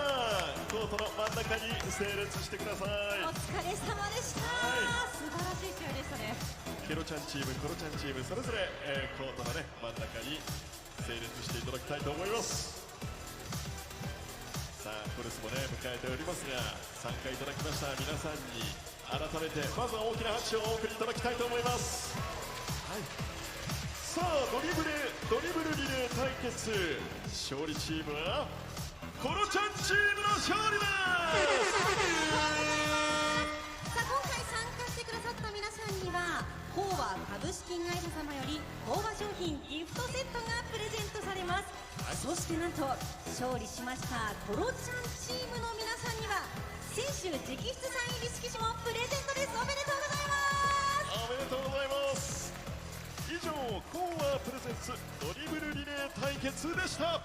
コートの真ん中に整列してください。お疲れ様でした、素晴らしい試合でしたね。ケロちゃんチームコロちゃんチームそれぞれ、コートの、真ん中に整列していただきたいと思います。さあコルスも迎えておりますが参加いただきました皆さんに改めてまずは大きな拍手をお送りいただきたいと思います。はい、さあドリブルリレー対決、勝利チームはコロちゃんチームの勝利です。さあ今回参加してくださった皆さんにはコーワ株式会社様よりコーワ商品ギフトセットがプレゼントされます。そしてなんと勝利しましたコロちゃんチームの皆さんには選手直筆サイン入り色紙もプレゼントです。おめでとうございます。おめでとうございます。以上コーワプレゼンツドリブルリレー対決でした。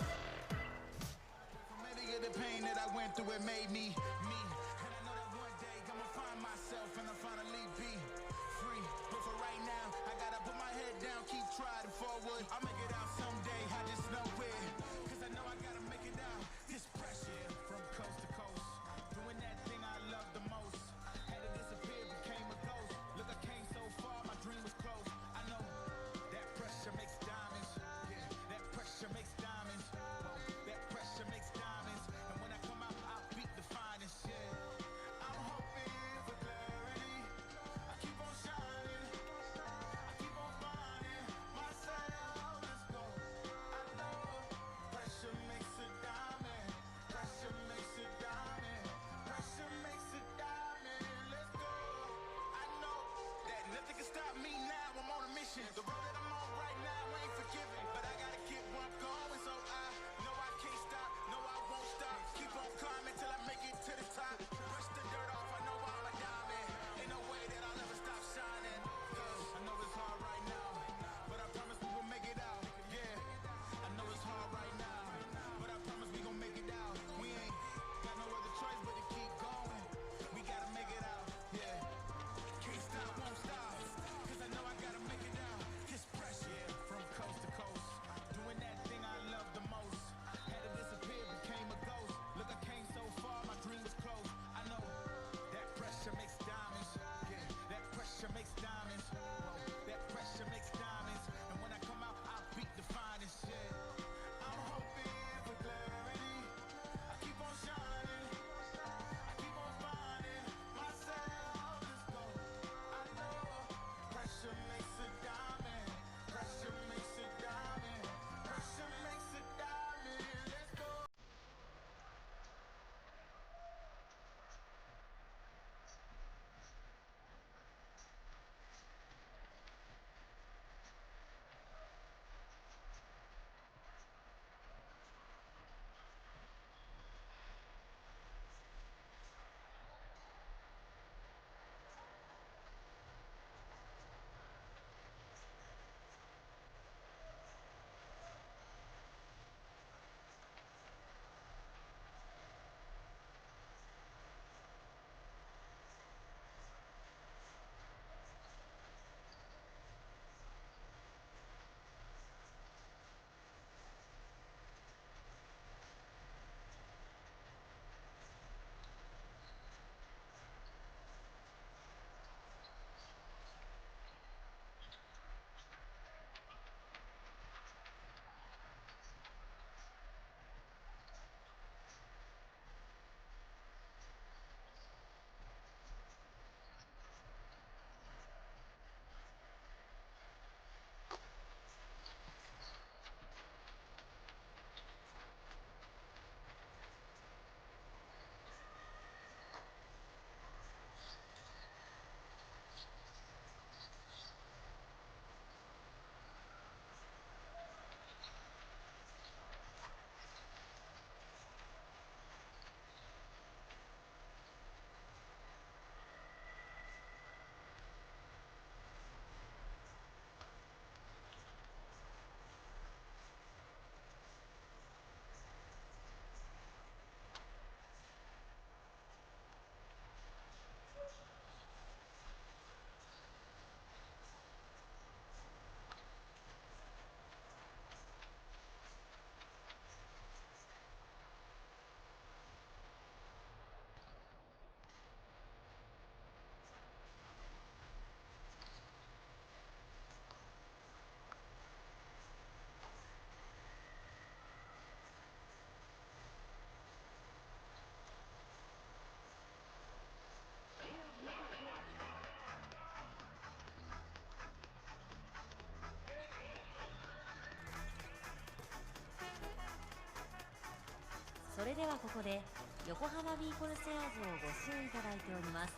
それではここで横浜 B コルセアーズをご支援いただいております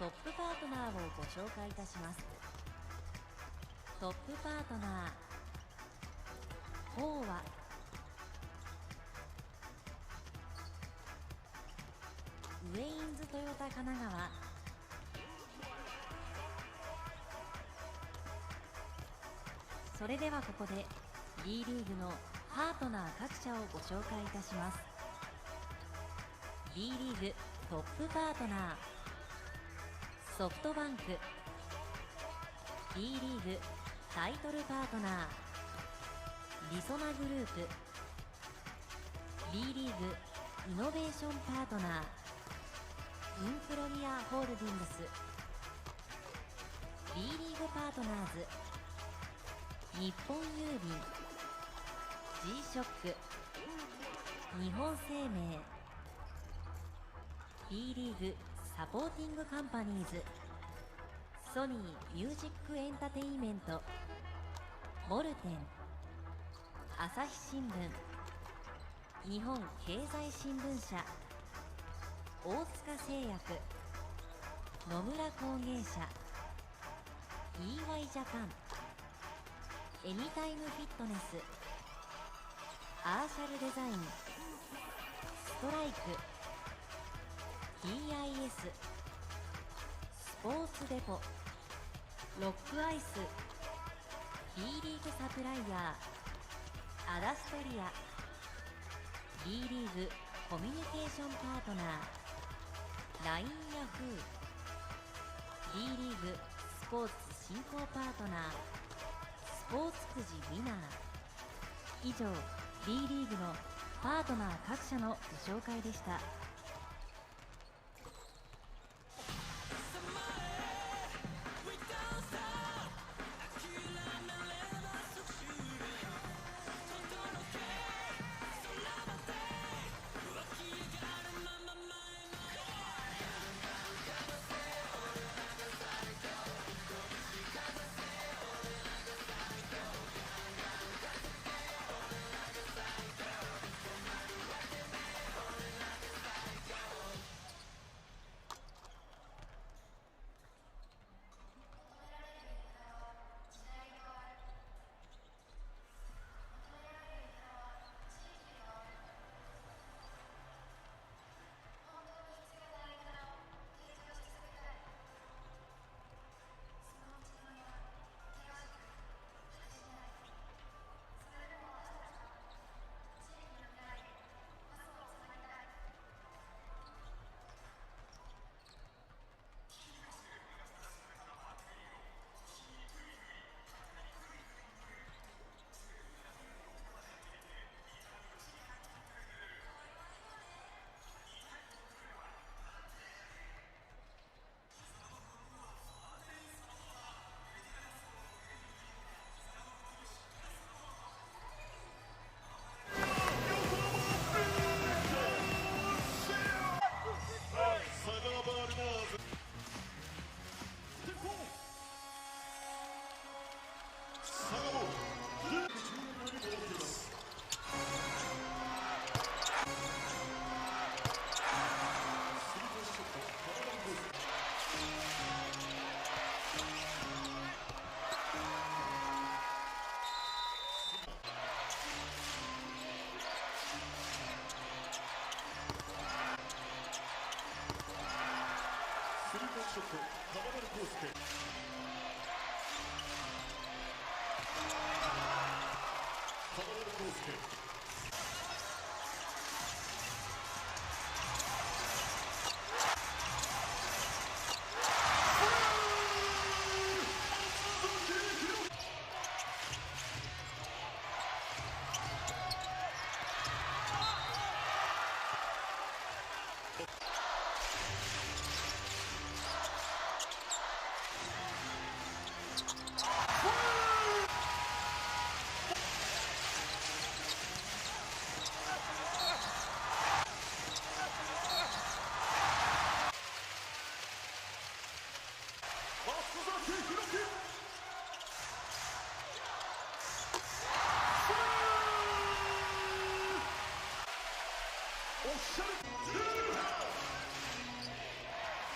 トップパートナーをご紹介いたします。トップパートナー東和、ウェインズトヨタ神奈川、それではここで B リーグのパートナー各社をご紹介いたします。 B リーグトップパートナーソフトバンク、 B リーグタイトルパートナーリソナグループ、 B リーグイノベーションパートナーインプロリアホールディングス、 B リーグパートナーズ日本郵便、 G ショック、日本生命、 B リーグサポーティングカンパニーズ、ソニーミュージックエンタテインメント、モルテン、朝日新聞、日本経済新聞社、大塚製薬、野村工芸社、 EY ジャパン、エニタイムフィットネス、アーシャルデザイン、ストライク、 TIS、 スポーツデポ、ロックアイス、 B リーグサプライヤーアダストリア、 B リーグコミュニケーションパートナー LINE ヤフー、 B リーグスポーツ振興パートナースポーツくじウィナー。以上 B リーグのパートナー各社のご紹介でした。SAGA バルナーズ鉄砲SAGAボール中に戻っています。スリーポイントショット体にコーススリーポイントショット高丸康介、高丸康介、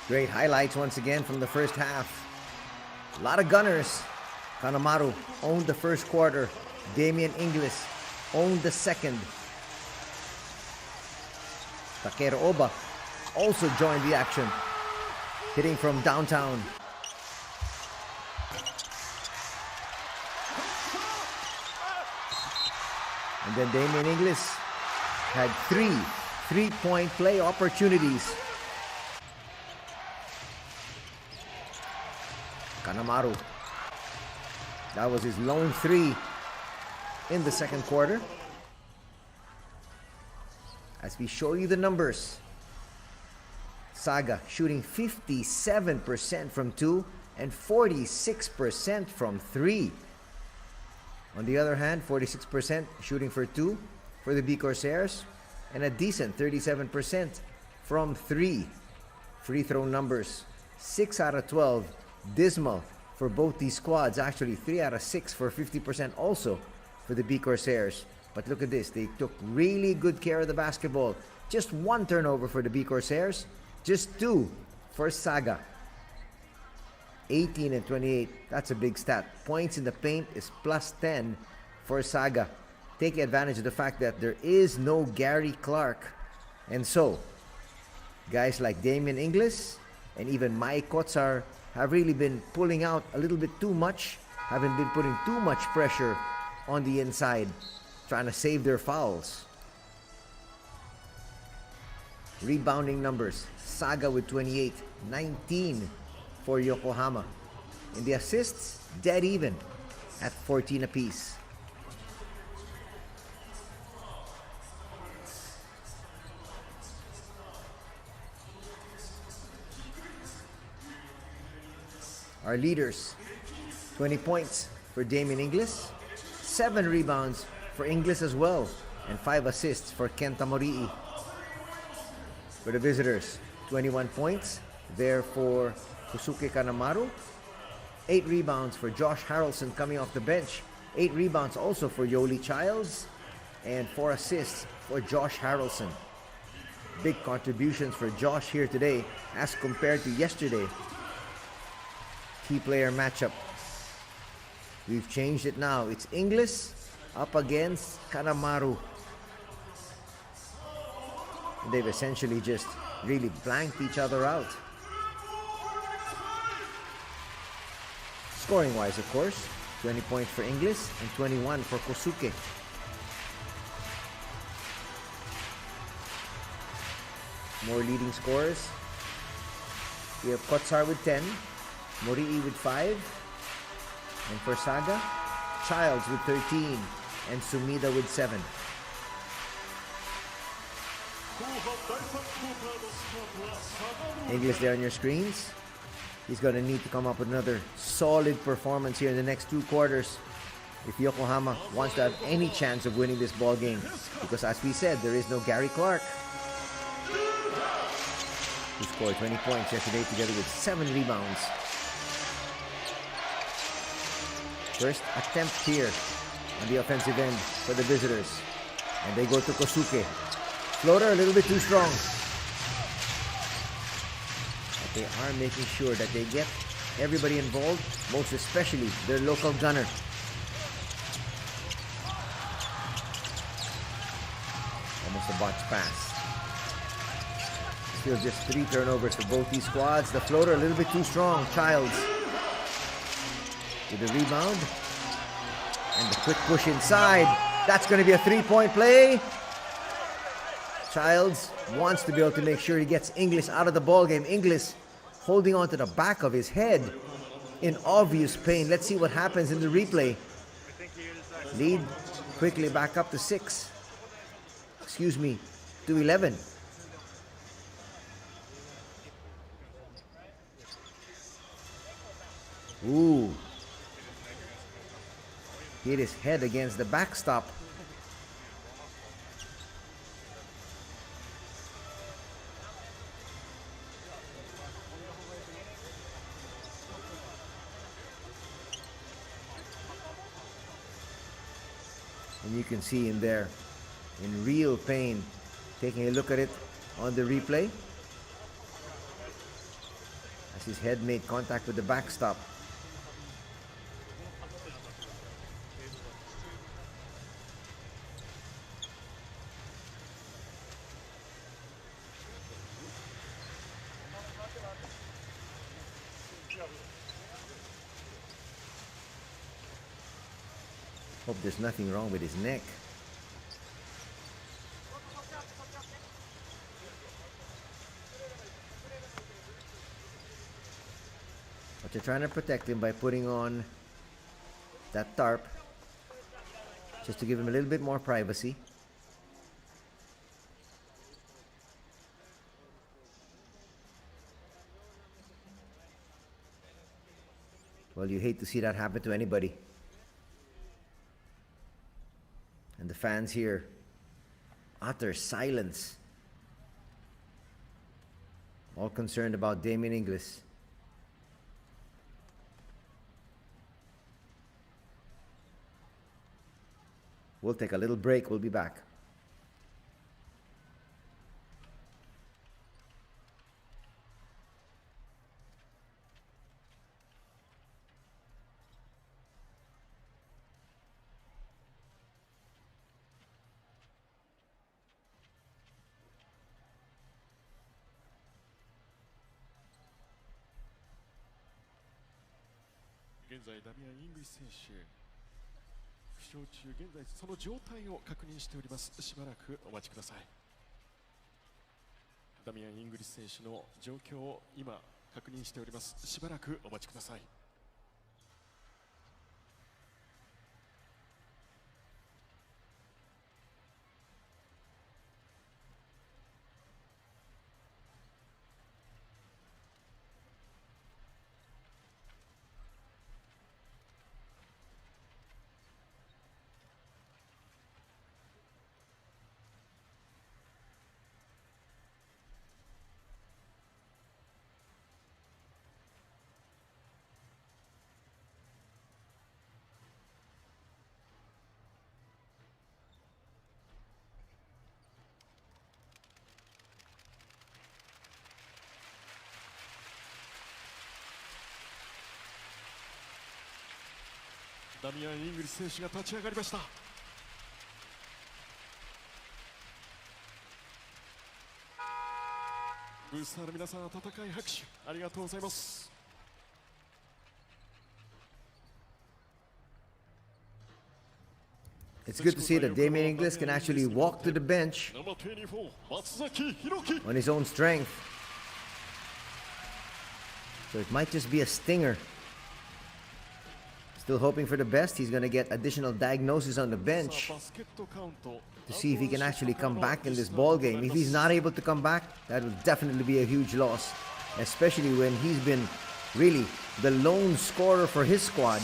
Great highlights once again from the first half. A lot of gunners. Kanemaru owned the first quarter. Damian Inglis owned the second. Takeru Oba also joined the action, hitting from downtown. And then Damian Inglis had three-point play opportunities. Kanemaru. That was his lone three in the second quarter. As we show you the numbers, Saga shooting 57% from 2 and 46% from 3. On the other hand, 46% shooting for 2 for the B-CORSAIRS and a decent 37% from 3. Free throw numbers, 6 out of 12. Dismal for both these squads. Actually, 3 out of 6 for 50% also for the B-CORSAIRS. But look at this. They took really good care of the basketball. Just 1 turnover for the B-CORSAIRS. Just 2 for Saga. 18 and 28. That's a big stat. Points in the paint is plus 10 for Saga. Taking advantage of the fact that there is no Gary Clark. And so, guys like Damian Inglis and even Mike Kotsar have really been pulling out a little bit too much. Haven't been putting too much pressure on the inside, trying to save their fouls. Rebounding numbers, Saga with 28, 19 for Yokohama. In the assists, dead even at 14 apiece. Our leaders, 20 points for Damian Inglis, 7 rebounds for Inglis as well, and 5 assists for Kenta Morii. For the visitors, 21 points there for Kosuke Kanemaru, 8 rebounds for Josh Harrelson coming off the bench, 8 rebounds also for Yoli Childs, and 4 assists for Josh Harrelson. Big contributions for Josh here today as compared to yesterday. Key player matchup. We've changed it now. It's Inglis up against Kanemaru. They've essentially just really blanked each other out. Scoring wise, of course, 20 points for Inglis and 21 for Kosuke. More leading scorers. We have Kotsar with 10, Morii with 5, and for Saga, Childs with 13, and Sumida with 7. Inglis there on your screens. He's going to need to come up with another solid performance here in the next 2 quarters if Yokohama wants to have any chance of winning this ball game. Because as we said, there is no Gary Clark, who scored 20 points yesterday together with 7 rebounds. First attempt here on the offensive end for the visitors. And they go to Kosuke. Floater a little bit too strong. But they are making sure that they get everybody involved, most especially their local gunner. Almost a botched pass. Still just 3 turnovers for both these squads. The floater a little bit too strong. Childs with the rebound. And the quick push inside. That's going to be a 3-point play. Childs wants to be able to make sure he gets Inglis out of the ball game. Inglis holding on to the back of his head in obvious pain. Let's see what happens in the replay. Lead quickly back up to 6. Excuse me, to 11. Ooh. Hit his head against the backstop. And you can see him there in real pain. Taking a look at it on the replay. As his head made contact with the backstop. Hope there's nothing wrong with his neck. But they're trying to protect him by putting on that tarp just to give him a little bit more privacy. Well, you hate to see that happen to anybody. And the fans here, utter silence. All concerned about Damien Inglis. We'll take a little break. We'll be back.現在ダミアン・イングリス選手負傷中、現在その状態を確認しております。しばらくお待ちください。ダミアン・イングリス選手の状況を今確認しております。しばらくお待ちください。ダミアン・イングリス選手が立ち上がりました。ブースターの皆さん、温かい拍手ありがとうございます。It's good to see that Damien Inglis can actually walk to the bench on his own strength. So it might just be a stinger. Still hoping for the best. He's going to get additional diagnosis on the bench to see if he can actually come back in this ball game. If he's not able to come back, that would definitely be a huge loss, especially when he's been really the lone scorer for his squad.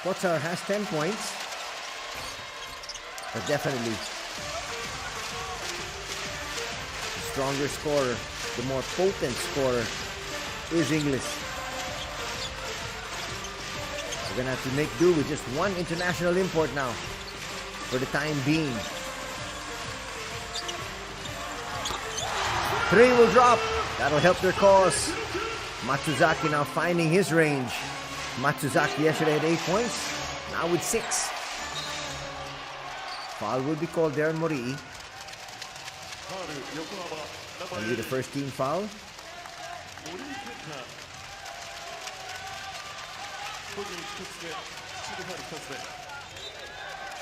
Kotsar has 10 points, but definitely stronger scorer, the more potent scorer is Inglis. We're gonna have to make do with just one international import now for the time being. 3 will drop. That'll help their cause. Matsuzaki now finding his range. Matsuzaki yesterday had 8 points, now with 6. Foul will be called there on Morii. That'll be the first team foul.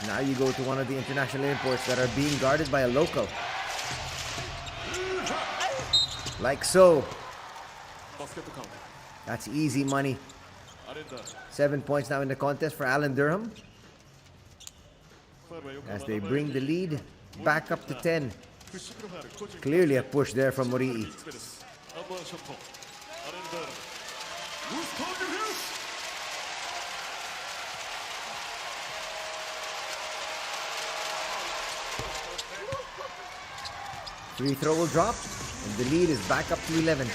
Now you go to one of the international imports that are being guarded by a local. Like so. That's easy money. 7 points now in the contest for Alan Durham, as they bring the lead back up to 10. Clearly a push there from Morii. Free throw will drop, and the lead is back up to 11.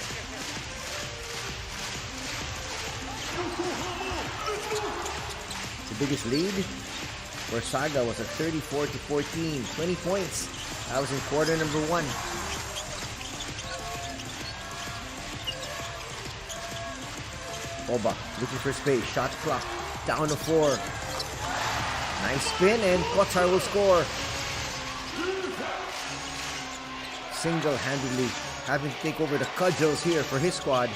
biggest lead where Saga was at 34-14, 20 points. That was in quarter number 1. Oba looking for space, shot clock down to 4. Nice spin and Kotsar will score. Single-handedly having to take over the cudgels here for his squad.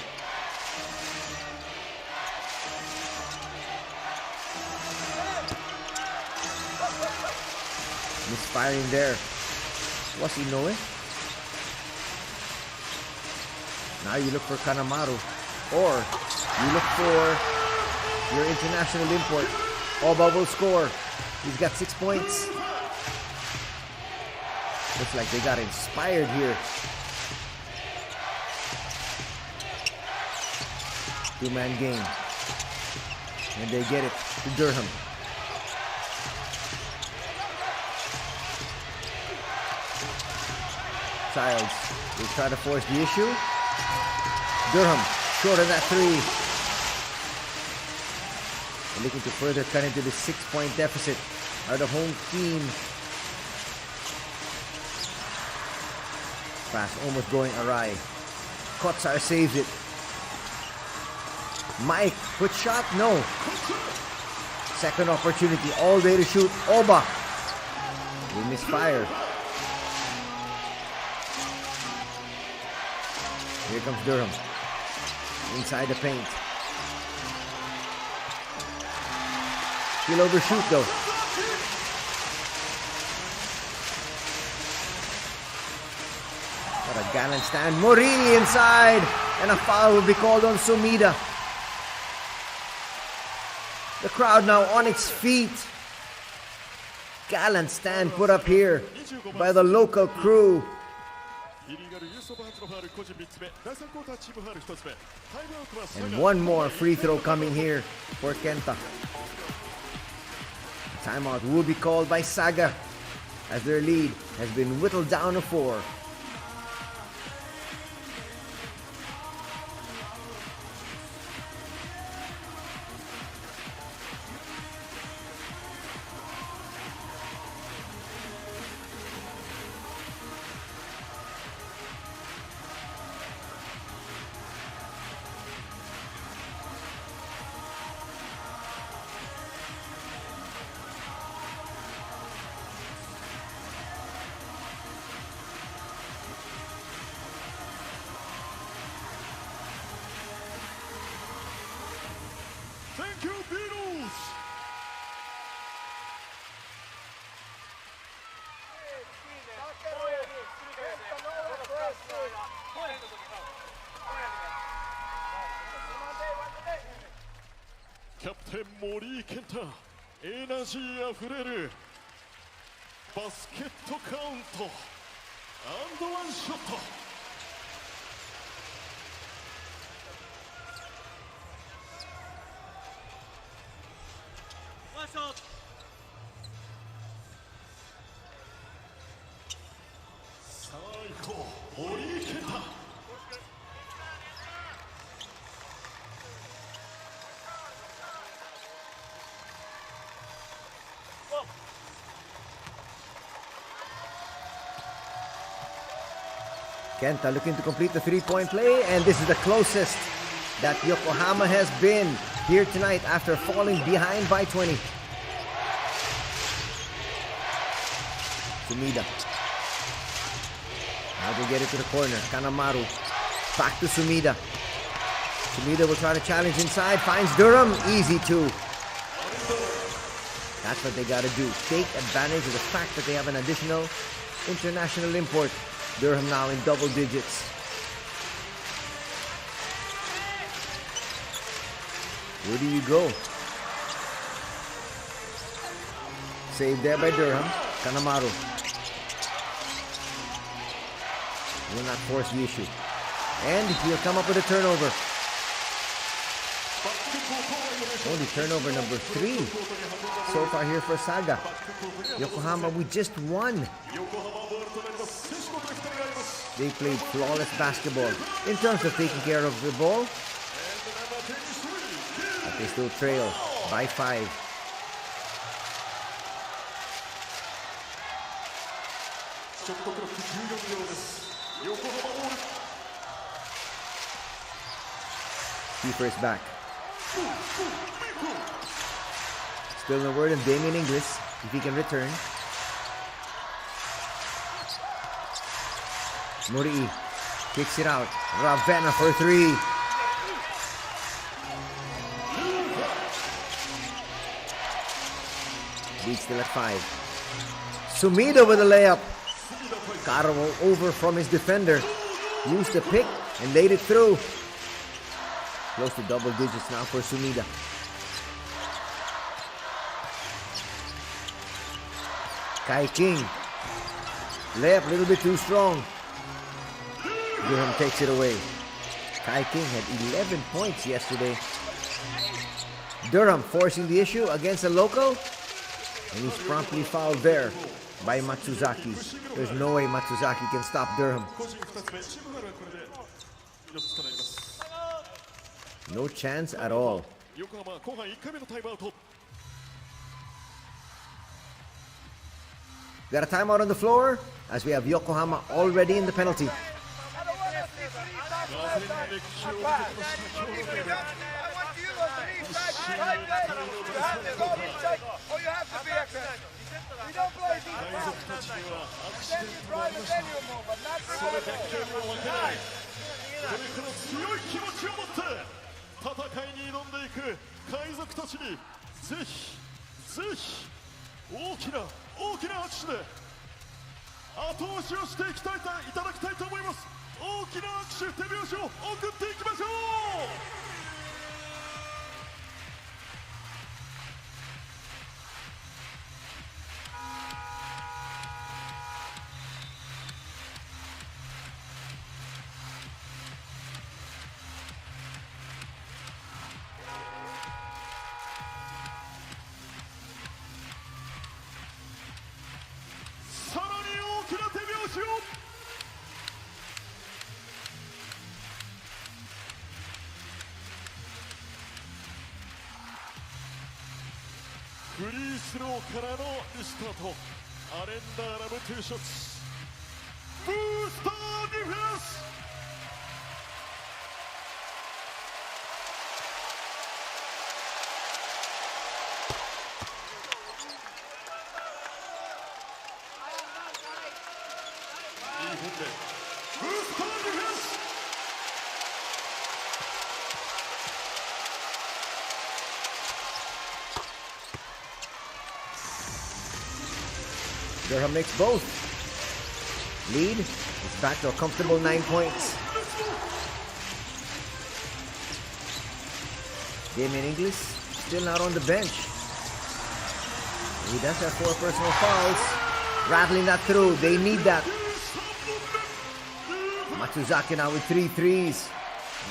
Misfiring there. Was Inoue? Now you look for Kanemaru. Or you look for your international import. Oba will score. He's got 6 points. Looks like they got inspired here. 2-man game. And they get it to Durham. Childs will try to force the issue. Durham short of that 3. They're looking to further cut into the 6-point deficit. Are the home team. Pass almost going awry. Kotsar saves it. Mike, put shot? No. Second opportunity, all day to shoot. Oba will misfire. Here comes Durham. Inside the paint. He'll overshoot though. What a gallant stand. Morini inside. And a foul will be called on Sumida. The crowd now on its feet. Gallant stand put up here by the local crew. And one more free throw coming here for Kenta. Timeout will be called by Saga as their lead has been whittled down to 4. Thank you, B.LEAGUE! Captain 森井健太、エナジーあふれるバスケットカウント&ワンショット。さあ行こう、森井健太。Kenta looking to complete the 3-point play, and this is the closest that Yokohama has been here tonight after falling behind by 20. Sumida. Now they get it to the corner. Kanemaru. Back to Sumida. Sumida will try to challenge inside. Finds Durham. Easy 2. That's what they got to do. Take advantage of the fact that they have an additional international import. Durham now in double digits. Where do you go? Saved there by Durham. Kanemaru will not force the issue. And he'll come up with a turnover. Only turnover number 3 so far here for Saga. Yokohama, we just won. They played flawless basketball in terms of taking care of the ball. But they still trail by 5. ショットクロック14秒です。横浜ボール。 Kiefer is back. Still no word of Damien Inglis if he can return. Muri'i kicks it out. Ravenna for 3. Lead still at 5. Sumida with a layup. Got over from his defender. Used the pick and laid it through. Close to double digits now for Sumida. Kai King. Layup a little bit too strong. Durham takes it away. Kai King had 11 points yesterday. Durham forcing the issue against a local. And he's promptly fouled there by Matsuzaki. There's no way Matsuzaki can stop Durham. No chance at all. Got a timeout on the floor as we have Yokohama already in the penalty. Free throw からのリスタート。アレンダーラブ2ショット。ブースターディフェンス。2分でブースターディフェンス。 Durham makes both. Lead is back to a comfortable 9 points. Damien Inglis still not on the bench. He does have 4 personal fouls. Rattling that through. They need that. Matsuzaki now with 3 threes.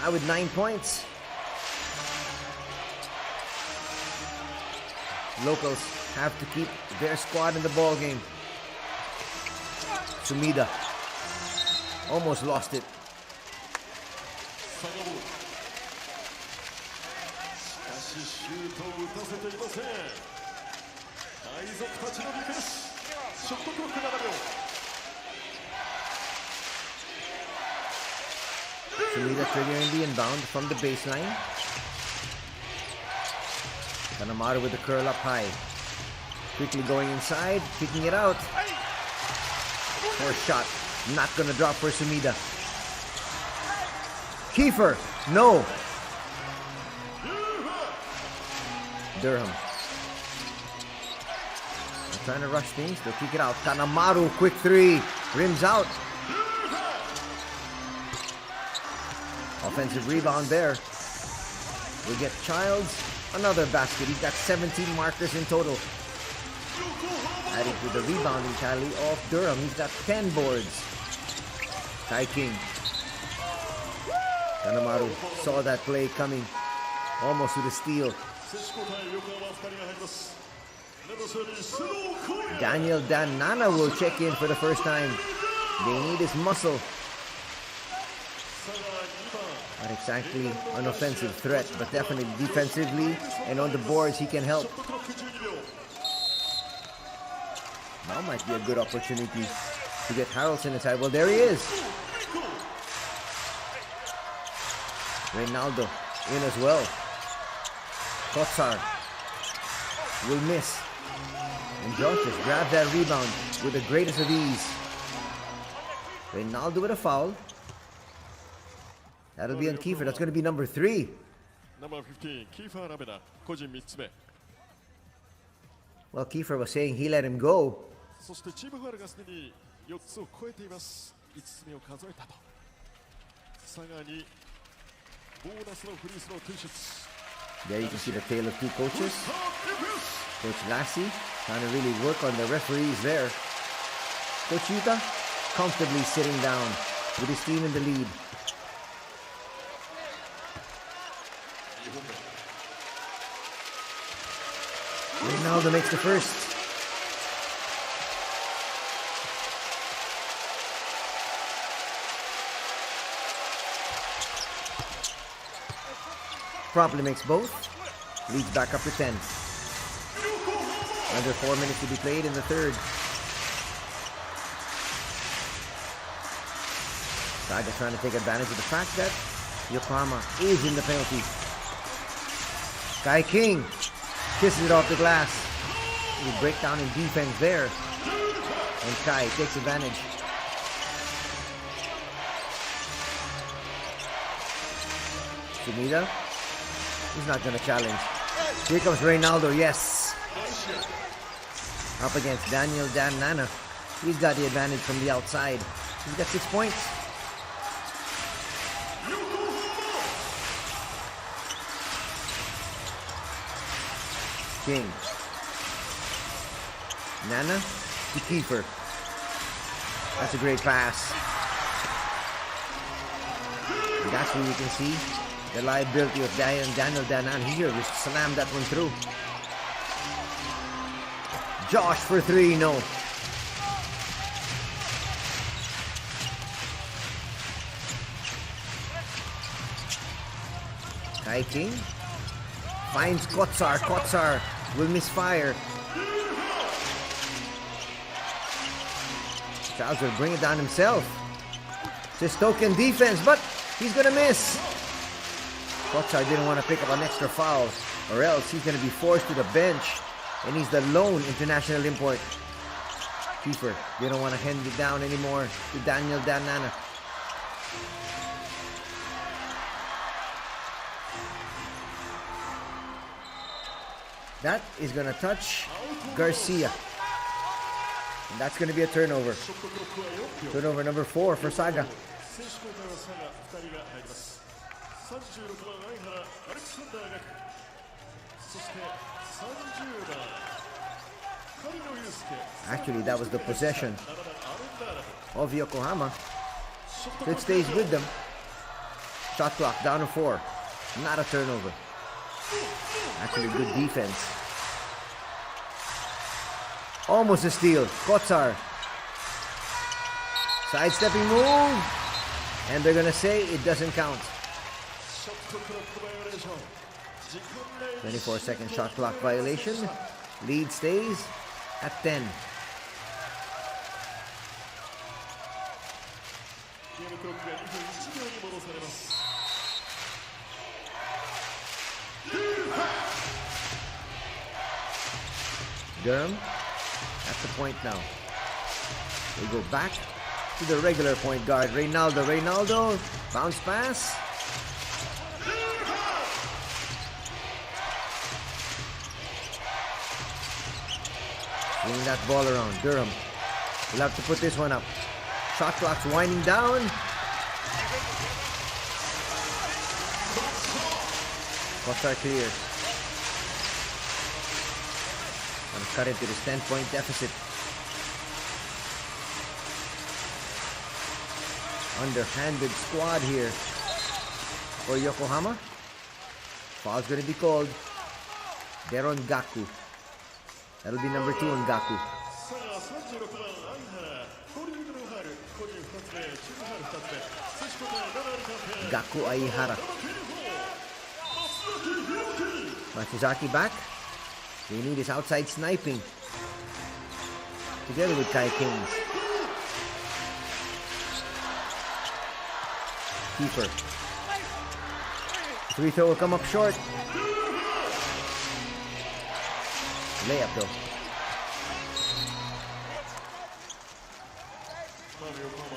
Now with 9 points. Locals have to keep their squad in the ball game. Sumida almost lost it. Sumida triggering the inbound from the baseline. Kanemaru with the curl up high. Quickly going inside, kicking it out. Force shot, not gonna drop for Sumida. Kiefer, no. Durham. They're trying to rush things, they'll kick it out. Kanemaru, quick 3, rims out. Offensive rebound there. We get Childs, another basket. He's got 17 markers in total. Adding to the rebounding tally of Durham, he's got 10 boards. Kai King. Kanemaru saw that play coming, almost with a steal. Daniel Danana will check in for the first time. They need his muscle. Not exactly an offensive threat, but definitely defensively and on the boards he can help. Now might be a good opportunity to get Harrelson inside. Well, there he is. Reynaldo in as well. Kotsar will miss. And Josh just grabbed that rebound with the greatest of ease. Reynaldo with a foul. That'll be on Kiefer. That's going to be number 3. Number 15 キーファーラベナ個人3つ目 Well, Kiefer was saying he let him go. そしてチームファウルがすでに4つを超えています5つ目を数えたとさらにボーナスのフリースロー提出 There you can see the tale of 2 coaches. Coach Lassie trying to really work on the referees there. Coach Yuta comfortably sitting down with his team in the lead. Ronaldo makes the first. Promptly makes both. Leads back up to 10. Under 4 minutes to be played in the third. Saga trying to take advantage of the fact that Yokohama is in the penalty. Kai King kisses it off the glass. He break down in defense there. And Kai takes advantage. Sumida is not going to challenge. Here comes Reynaldo, yes. Up against Daniel Dan Nana. He's got the advantage from the outside. He's got 6 points. King. Nana to Kiefer. That's a great pass. And that's where you can see the liability of Daniel Danan here. Just slammed that one through. Josh for 3, no. Kai King finds Kotsar. Kotsar will misfire. Charles will bring it down himself. Just token defense, but he's gonna miss. Kotsar didn't want to pick up an extra foul, or else he's gonna be forced to the bench, and he's the lone international import. Kiefer didn't want to hand it down anymore to Daniel Danana. That is going to touch Garcia. And that's going to be a turnover. Turnover number 4 for Saga. Actually, that was the possession of Yokohama. So it stays with them. Shot clock down to 4. Not a turnover. Actually, good defense. Almost a steal. Kotsar. Sidestepping move. And they're going to say it doesn't count. 24-second shot clock violation. Lead stays at 10. Durham at the point now. We go back to the regular point guard. Reynaldo. Reynaldo. Bounce pass. Bring that ball around. Durham will have to put this one up. Shot clock's winding down. Kotsar clears. And cut into this 10-point deficit. Underhanded squad here for Yokohama. Foul's going to be called. Deron Gaku. That'll be number 2 on Gaku. Gaku Aihara. Matsuzaki back. They need his outside sniping. Together with Kai King. Keeper. Free throw will come up short. Layup though.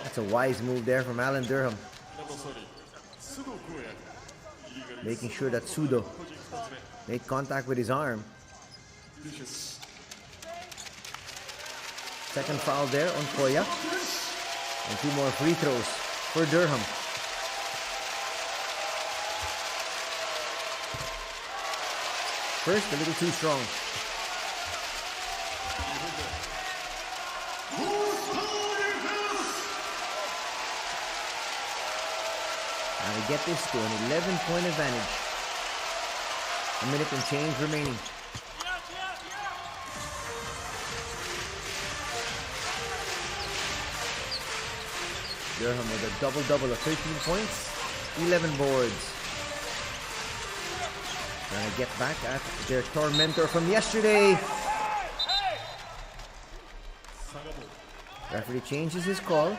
That's a wise move there from Alan Durham. Making sure that Sudo made contact with his arm. Second foul there on Koya. And 2 more free throws for Durham. First, a little too strong. Now to get this to an 11-point advantage. A minute and change remaining. Durham with a double-double of 13 points, 11 boards. Trying to get back at their tormentor from yesterday. Referee changes his call.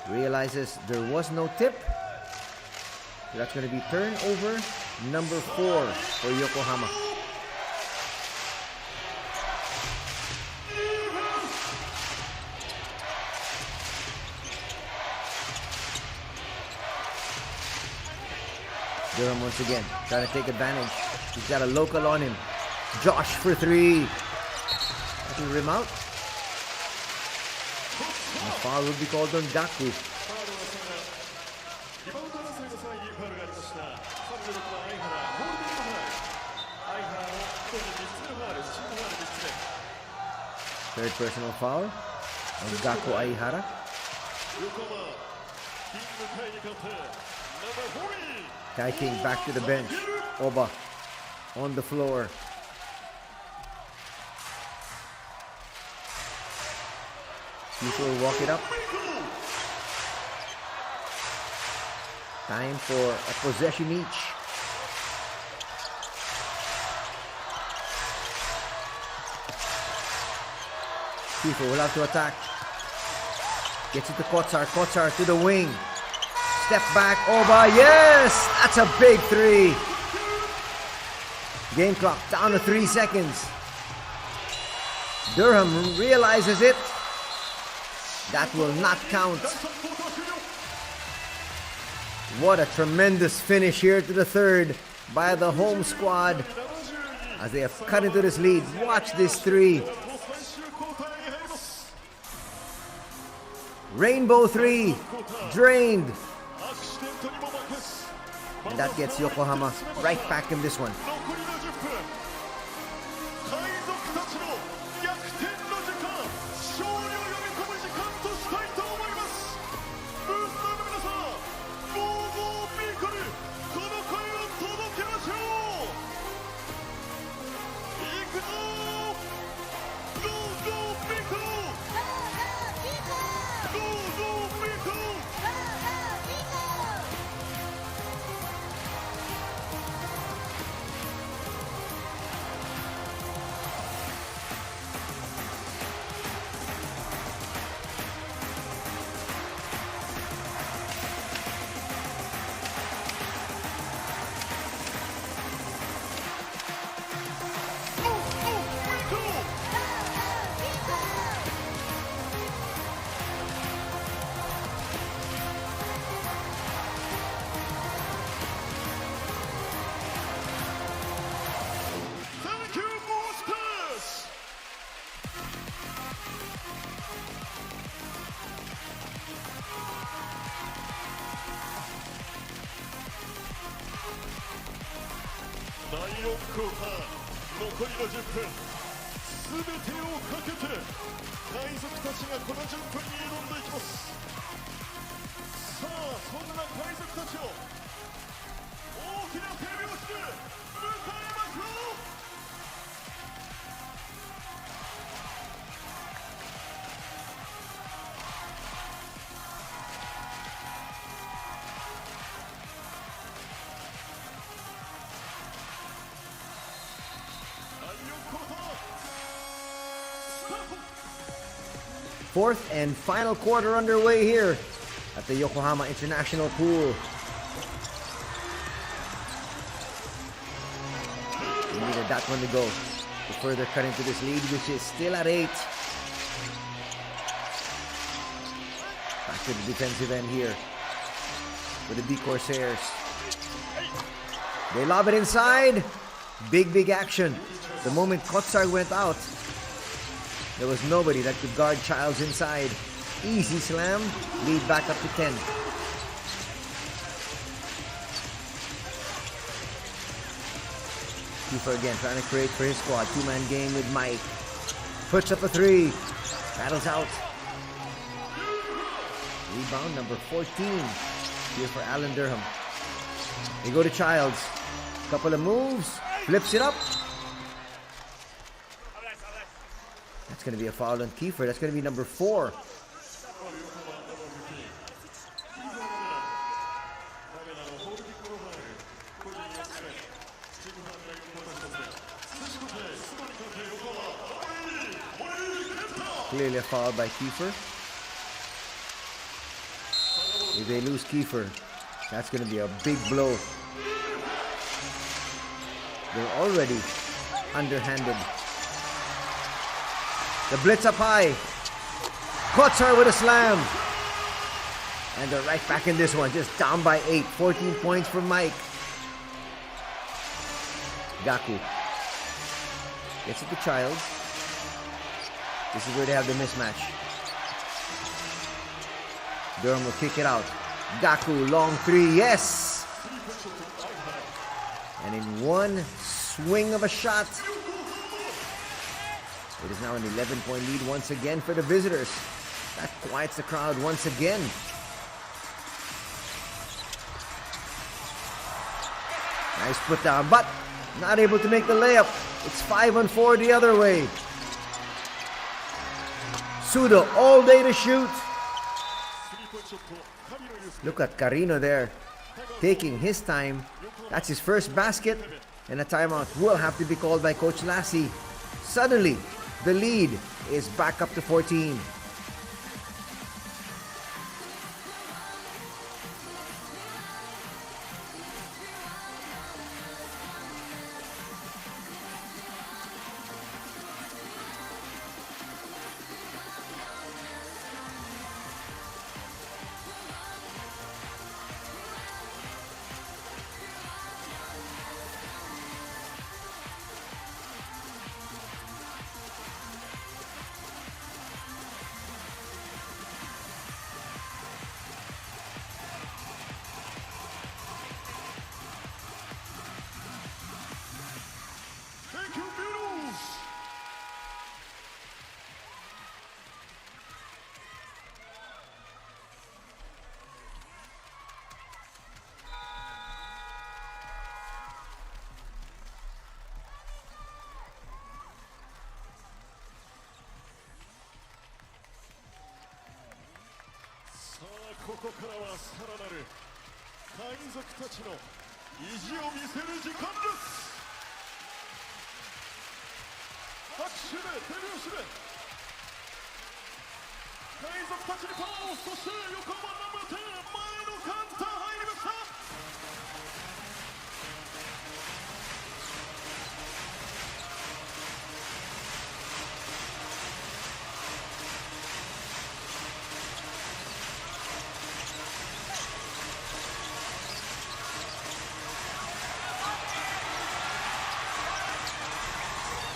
Realizes there was no tip. So that's going to be turnover number 4 for Yokohama. Durham once again trying to take advantage. He's got a local on him. Josh for 3. That will rim out. And the foul will be called on Gaku. Third personal foul on Gaku Aihara. Kai King back to the bench. Oba on the floor. People will walk it up. Time for a possession each. People will have to attack. Gets it to Kotsar. Kotsar to the wing. Step back, Oba, yes! That's a big 3. Game clock down to 3 seconds. Durham realizes it. That will not count. What a tremendous finish here to the third by the home squad as they have cut into this lead. Watch this 3. Rainbow 3, drained. And that gets Yokohama right back in this one. Fourth and final quarter underway here at the Yokohama International Pool. We needed that one to go to further cut into this lead, which is still at 8. Back to the defensive end here with the B-CORSAIRS. They lob it inside. Big action. The moment Kotsar went out, there was nobody that could guard Childs inside. Easy slam. Lead back up to 10. Kiefer again trying to create for his squad. 2-man game with Mike. Puts up a 3. Battles out. Rebound number 14 here for Alan Durham. They go to Childs. Couple of moves. Flips it up. That's going to be a foul on Kiefer. That's going to be number 4. Clearly a foul by Kiefer. If they lose Kiefer, that's going to be a big blow. They're already underhanded. The blitz up high. Kotsar with a slam. And they're right back in this one. Just down by 8. 14 points for Mike. Gaku gets it to Childs. This is where they have the mismatch. Durham will kick it out. Gaku, long 3, yes! And in one swing of a shot, it is now an 11-point lead once again for the visitors. That quiets the crowd once again. Nice put down, but not able to make the layup. It's 5-on-4 the other way. Sudo all day to shoot. Look at Carino there, taking his time. That's his first basket, and a timeout will have to be called by Coach Lassie. Suddenly, the lead is back up to 14.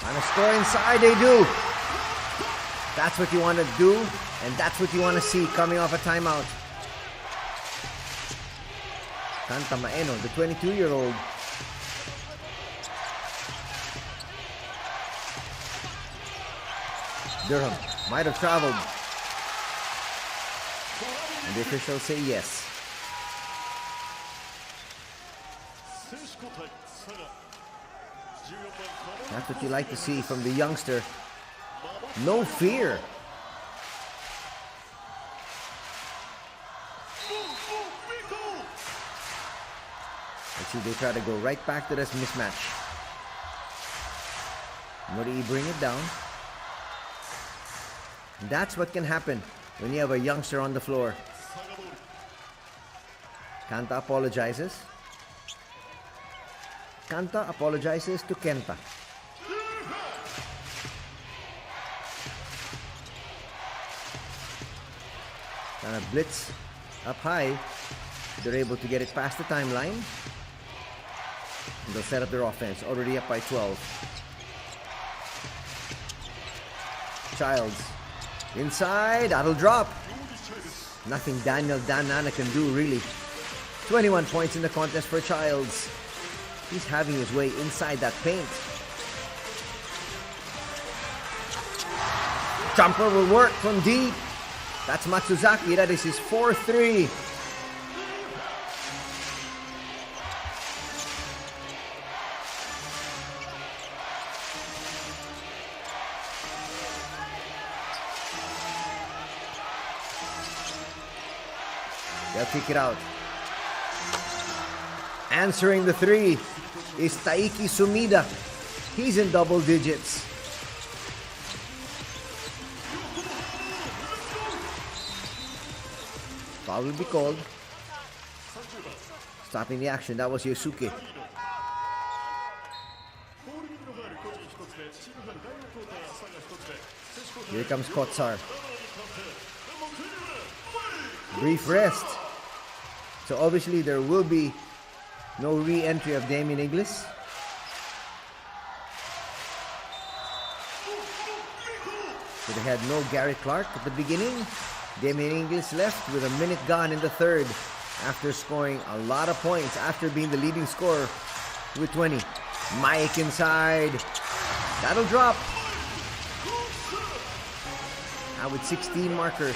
On a score inside, they do. That's what you want to do, and that's what you want to see coming off a timeout. Kanta Maeno, the 22-year-old. Durham might have traveled. And the officials say yes. That's what you like to see from the youngster. No fear. Let's see, they try to go right back to this mismatch. Mori bring it down. And that's what can happen when you have a youngster on the floor. Kanta apologizes. Kanta apologizes to Kenta. Kind of blitz up high. They're able to get it past the timeline. And they'll set up their offense. Already up by 12. Childs. Inside. That'll drop. Nothing Daniel Danana can do, really. 21 points in the contest for Childs. He's having his way inside that paint. Jumper will work from deep. That's Matsuzaki. That is his 4-3. They'll kick it out. Answering the three is Taiki Sumida. He's in double digits. Foul will be called. Stopping the action. That was Yosuke. Here comes Kotsar. Brief rest. So obviously there will be no re-entry of Damien Inglis. So they had no Gary Clark at the beginning. Damien Inglis left with a minute gone in the third after scoring a lot of points after being the leading scorer with 20. Mike inside. That'll drop. Now with 16 markers.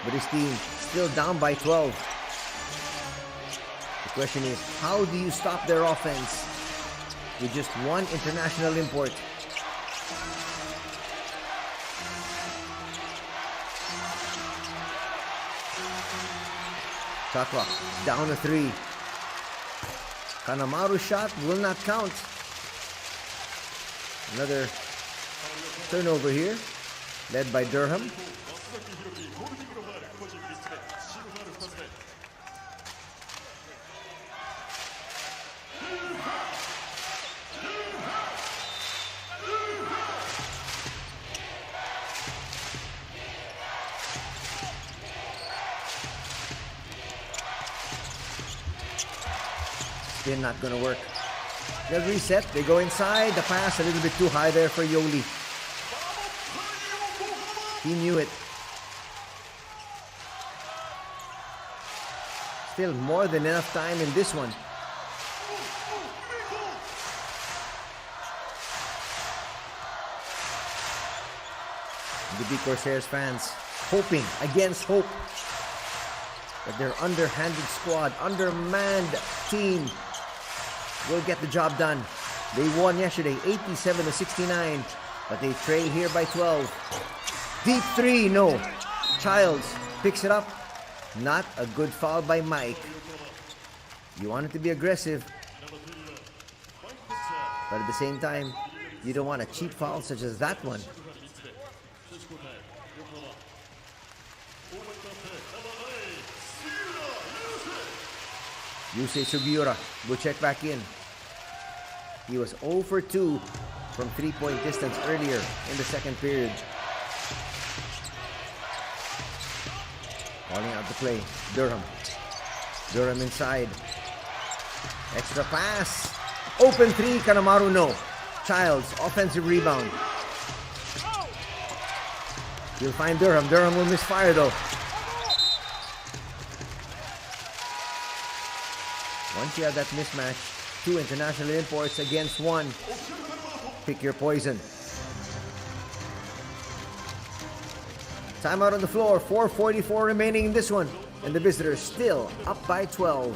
But his team still down by 12. The question is, how do you stop their offense with just one international import? Chakra down a 3. Kanemaru's shot will not count. Another turnover here, led by Durham. Still not gonna work. They'll reset. They go inside. The pass a little bit too high there for Yoli. He knew it. Still more than enough time in this one. The B-CORSAIRS fans hoping against hope that their underhanded squad, undermanned team will get the job done. They won yesterday 87-69, but they trail here by 12. Deep 3, no. Childs picks it up. Not a good foul by Mike. You want it to be aggressive, but at the same time, you don't want a cheap foul such as that one. Yusei Sugiura will check back in. He was 0 for 2 from 3-point distance earlier in the second period. Calling out the play. Durham. Durham inside. Extra pass. Open 3. Kanemaru no. Childs. Offensive rebound. You'll find Durham. Durham will misfire though. Once you have that mismatch, 2 international imports against 1. Pick your poison. Timeout on the floor. 4:44 remaining in this one. And the visitors still up by 12.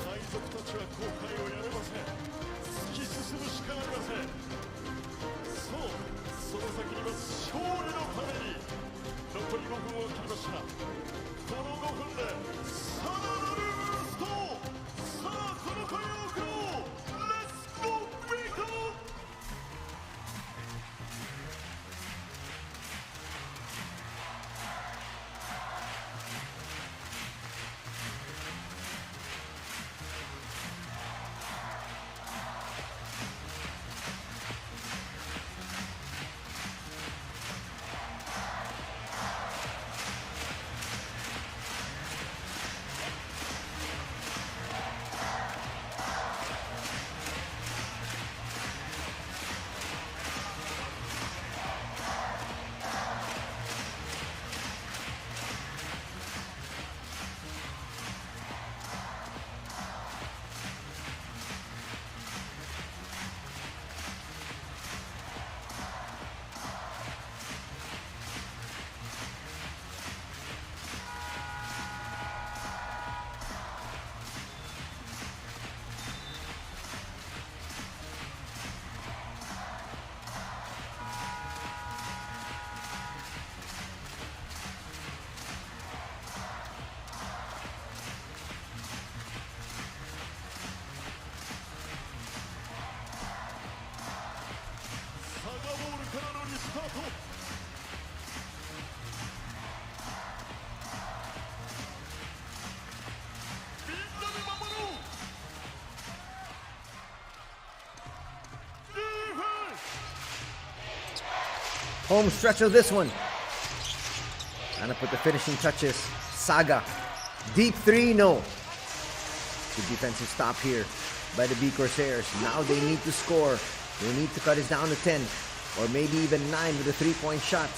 Home stretch of this one. Trying to put the finishing touches. Saga. Deep three, no. Good defensive stop here by the B-CORSAIRS. Now they need to score. They need to cut it down to 10 or maybe even 9 with a 3-point shot.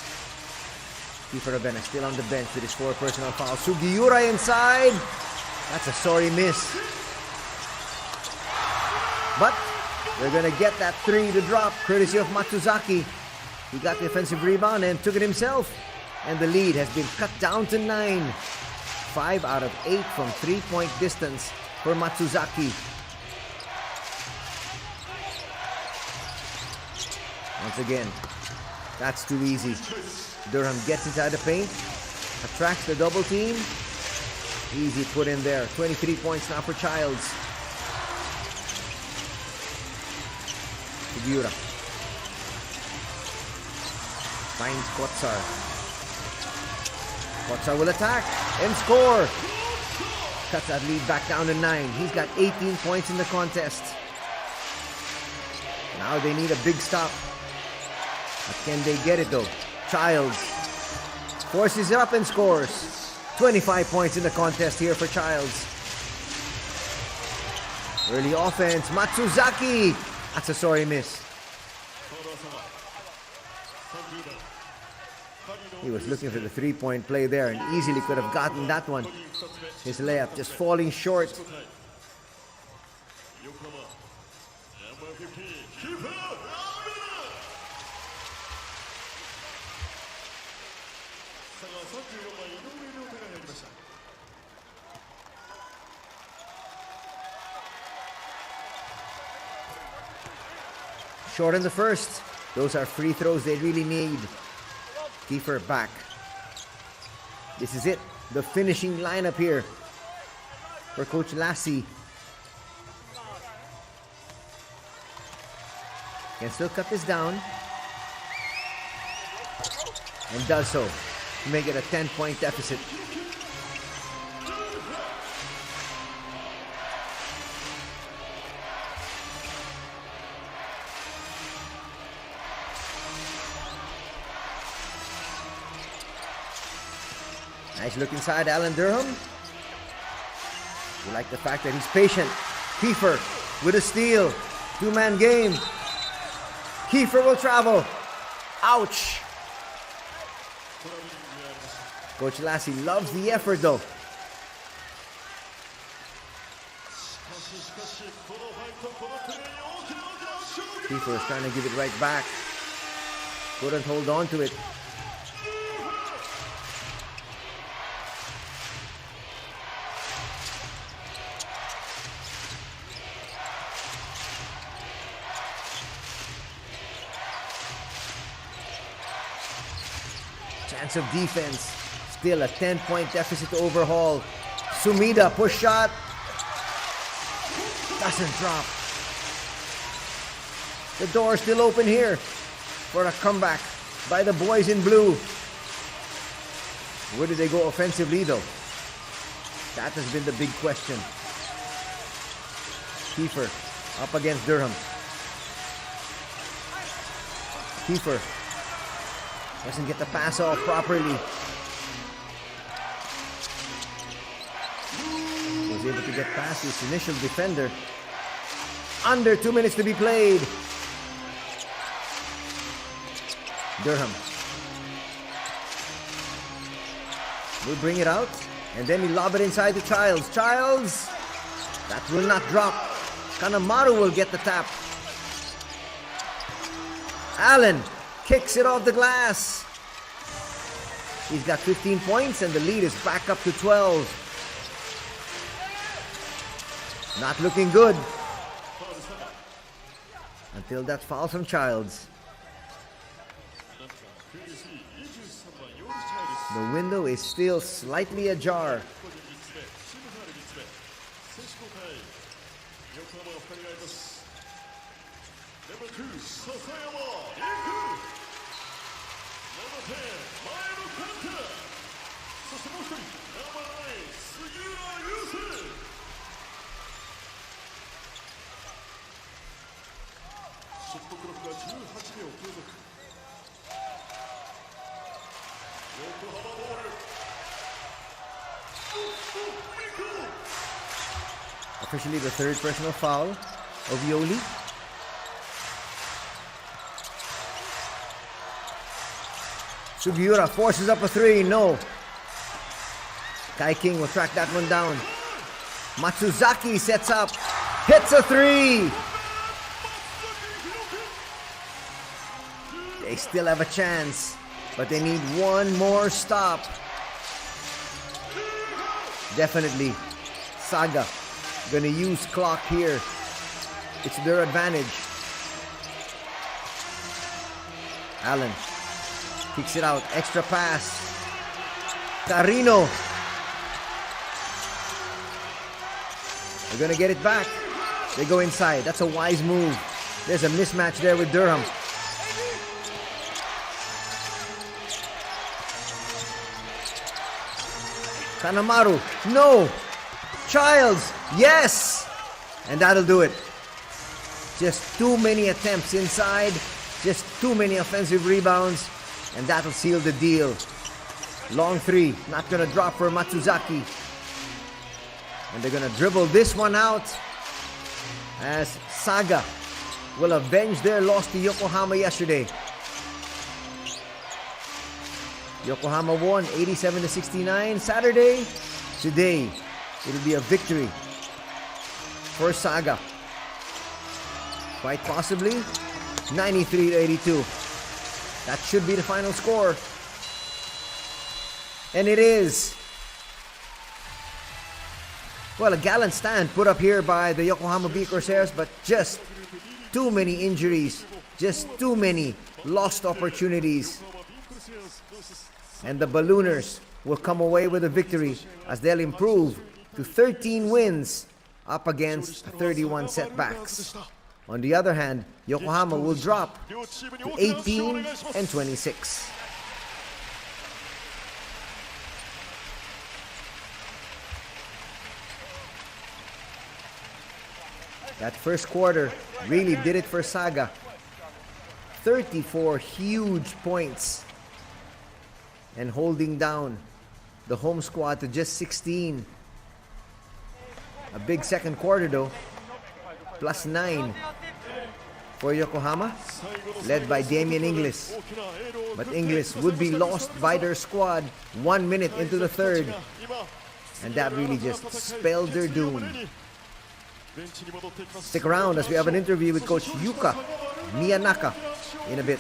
Kiefer Ravena still on the bench with his 4 personal fouls. Sugiura inside. That's a sorry miss. But they're going to get that 3 to drop courtesy of Matsuzaki. He got the offensive rebound and took it himself. And the lead has been cut down to 9. 5 out of 8 from 3-point distance for Matsuzaki. Once again, that's too easy. Durham gets inside the paint, attracts the double team. Easy put in there. 23 points now for Childs. Sugiura finds Kotsar. Kotsar will attack and score. Cuts that lead back down to 9. He's got 18 points in the contest. Now they need a big stop. But can they get it though? Childs forces it up and scores. 25 points in the contest here for Childs. Early offense. Matsuzaki. That's a sorry miss. He was looking for the 3-point play there and easily could have gotten that one. His layup just falling short. Short in the first. Those are free throws they really need. Kiefer back. This is it. The finishing lineup here for Coach Lassie. Can still cut this down. And does so to make it a 10-point deficit. Nice look inside Alan Durham. You like the fact that he's patient. Kiefer with a steal. 2-man game. Kiefer will travel. Ouch. Coach Lassie loves the effort though. Kiefer is trying to give it right back. Couldn't hold on to it. Chance of defense. Still a 10-point deficit to overhaul. Sumida, push shot. Doesn't drop. The door still open here for a comeback by the boys in blue. Where do they go offensively though? That has been the big question. Kiefer up against Durham. Kiefer doesn't get the pass off properly. Was able to get past his initial defender. Under 2 minutes to be played. Durham will bring it out and then he lob it inside to Childs. Childs! That will not drop. Kanemaru will get the tap. Allen kicks it off the glass. He's got 15 points and the lead is back up to 12. Not looking good. Until that foul from Childs. The window is still slightly ajar. Officially the third personal foul of Yoli. Sugiura forces up a three. No. Kai King will track that one down. Matsuzaki sets up. Hits a three. They still have a chance, but they need one more stop. Definitely. Saga gonna use clock here. It's their advantage. Allen kicks it out. Extra pass. Carino. They're gonna get it back. They go inside. That's a wise move. There's a mismatch there with Durham. Kanemaru. No. Childs. Yes. And that'll do it. Just too many attempts inside. Just too many offensive rebounds. And that'll seal the deal. Long three. Not gonna drop for Matsuzaki. And they're gonna dribble this one out as Saga will avenge their loss to Yokohama yesterday. Yokohama won 87-69 Saturday. Today, it'll be a victory for Saga. Quite possibly 93-82. That should be the final score. And it is. Well, a gallant stand put up here by the Yokohama B-CORSAIRS, but just too many injuries, just too many lost opportunities. And the Ballooners will come away with a victory as they'll improve to 13 wins up against 31 setbacks. On the other hand, Yokohama will drop to 18-26. That first quarter really did it for Saga. 34 huge points and holding down the home squad to just 16. A big second quarter though, plus 9 for Yokohama, led by Damian Inglis. But Inglis would be lost by their squad 1 minute into the third. And that really just spelled their doom. Stick around as we have an interview with Coach Yuka Miyanaka in a bit.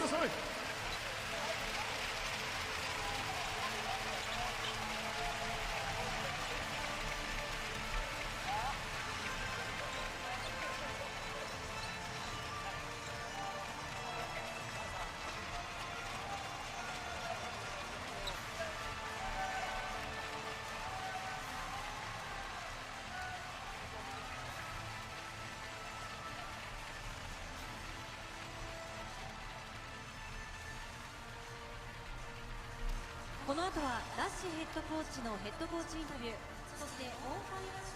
この後はラッシュヘッドコーチのヘッドコーチインタビュー、そしてオンファイア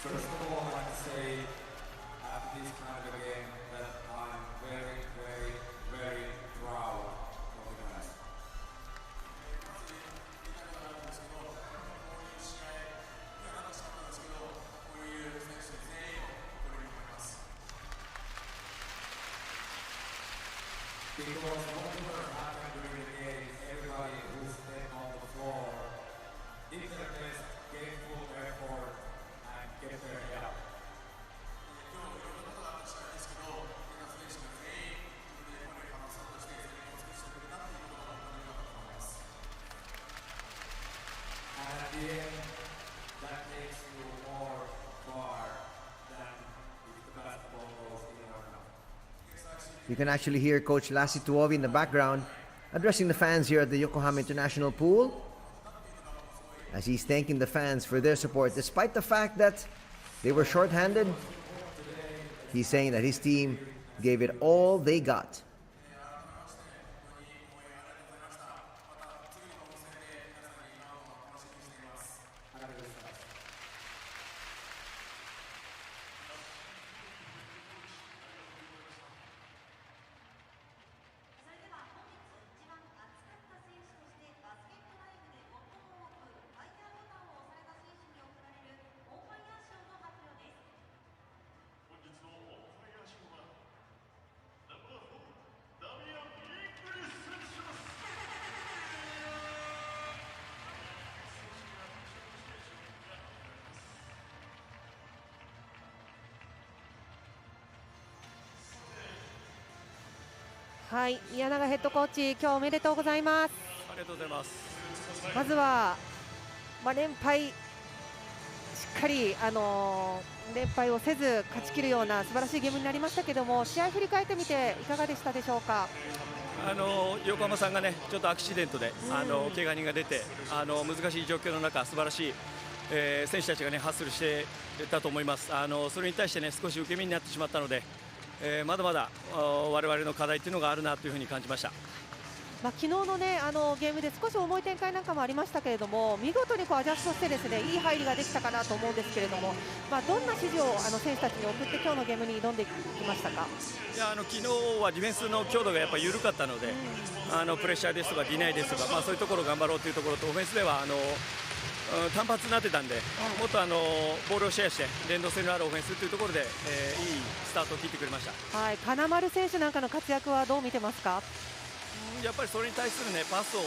First of all, I'd like to say after this kind of a game that I'm very, very, very proud of you guys. Because what will happen during the game is everybody who's been on the floor did their best, gave full effort, and get their help. And at the end, that makes you more far than if the basketball goes in or out. You can actually hear Coach Lassi Tuovi in the background addressing the fans here at the Yokohama International Pool, as he's thanking the fans for their support despite the fact that they were shorthanded. He's saying that his team gave it all they got.はい、宮永ヘッドコーチ、今日おめでとうございます。ありがとうございます。まずは、連敗、しっかり、連敗をせず勝ち切るような素晴らしいゲームになりましたけども、試合振り返ってみていかがでしたでしょうか。横浜さんがね、ちょっとアクシデントで、怪我人が出て、難しい状況の中、素晴らしい、選手たちがね、ハッスルしていたと思います。それに対してね、少し受け身になってしまったので、まだまだ我々の課題というのがあるなというふうに感じました。昨日のね、ゲームで少し重い展開なんかもありましたけれども、見事にアジャストしてですね、いい入りができたかなと思うんですけれども、どんな指示を選手たちに送って今日のゲームに挑んできましたか。いや、昨日はディフェンスの強度がやっぱり緩かったので、プレッシャーですとかディナイですとか、そういうところを頑張ろうというところと、オフェンスでは単発になってたんで、もっとボールをシェアして連動性のあるオフェンスというところで、いいスタートを切ってくれました。はい、金丸選手なんかの活躍はどう見てますか。やっぱりそれに対する、ね、パスを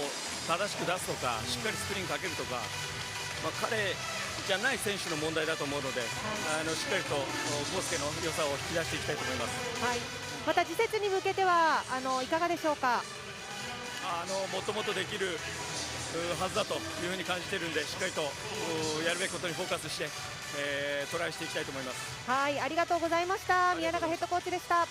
正しく出すとか、しっかりスクリーンかけるとか、彼じゃない選手の問題だと思うので、しっかりとコースケの良さを引き出していきたいと思います。はい、また次節に向けてはいかがでしょうか。もっともっとできるはずだというふうに感じているので、しっかりとやるべきことにフォーカスして、トライしていきたいと思います。はい、ありがとうございました。宮永ヘッドコーチでした。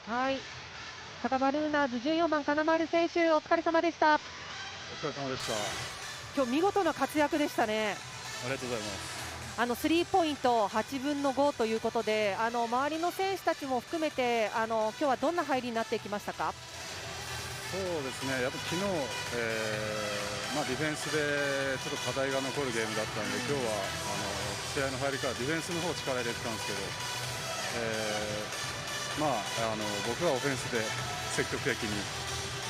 はい、サガバルーナーズ14番金丸選手、お疲れ様でした。お疲れ様でした。今日見事な活躍でしたね。ありがとうございます。スリーポイント8分の5ということで、周りの選手たちも含めて今日はどんな入りになっていきましたか。そうですね、やっぱ昨日、ディフェンスでちょっと課題が残るゲームだったんで、今日は試合の入りからディフェンスの方力入れてたんですけど、僕はオフェンスで積極的に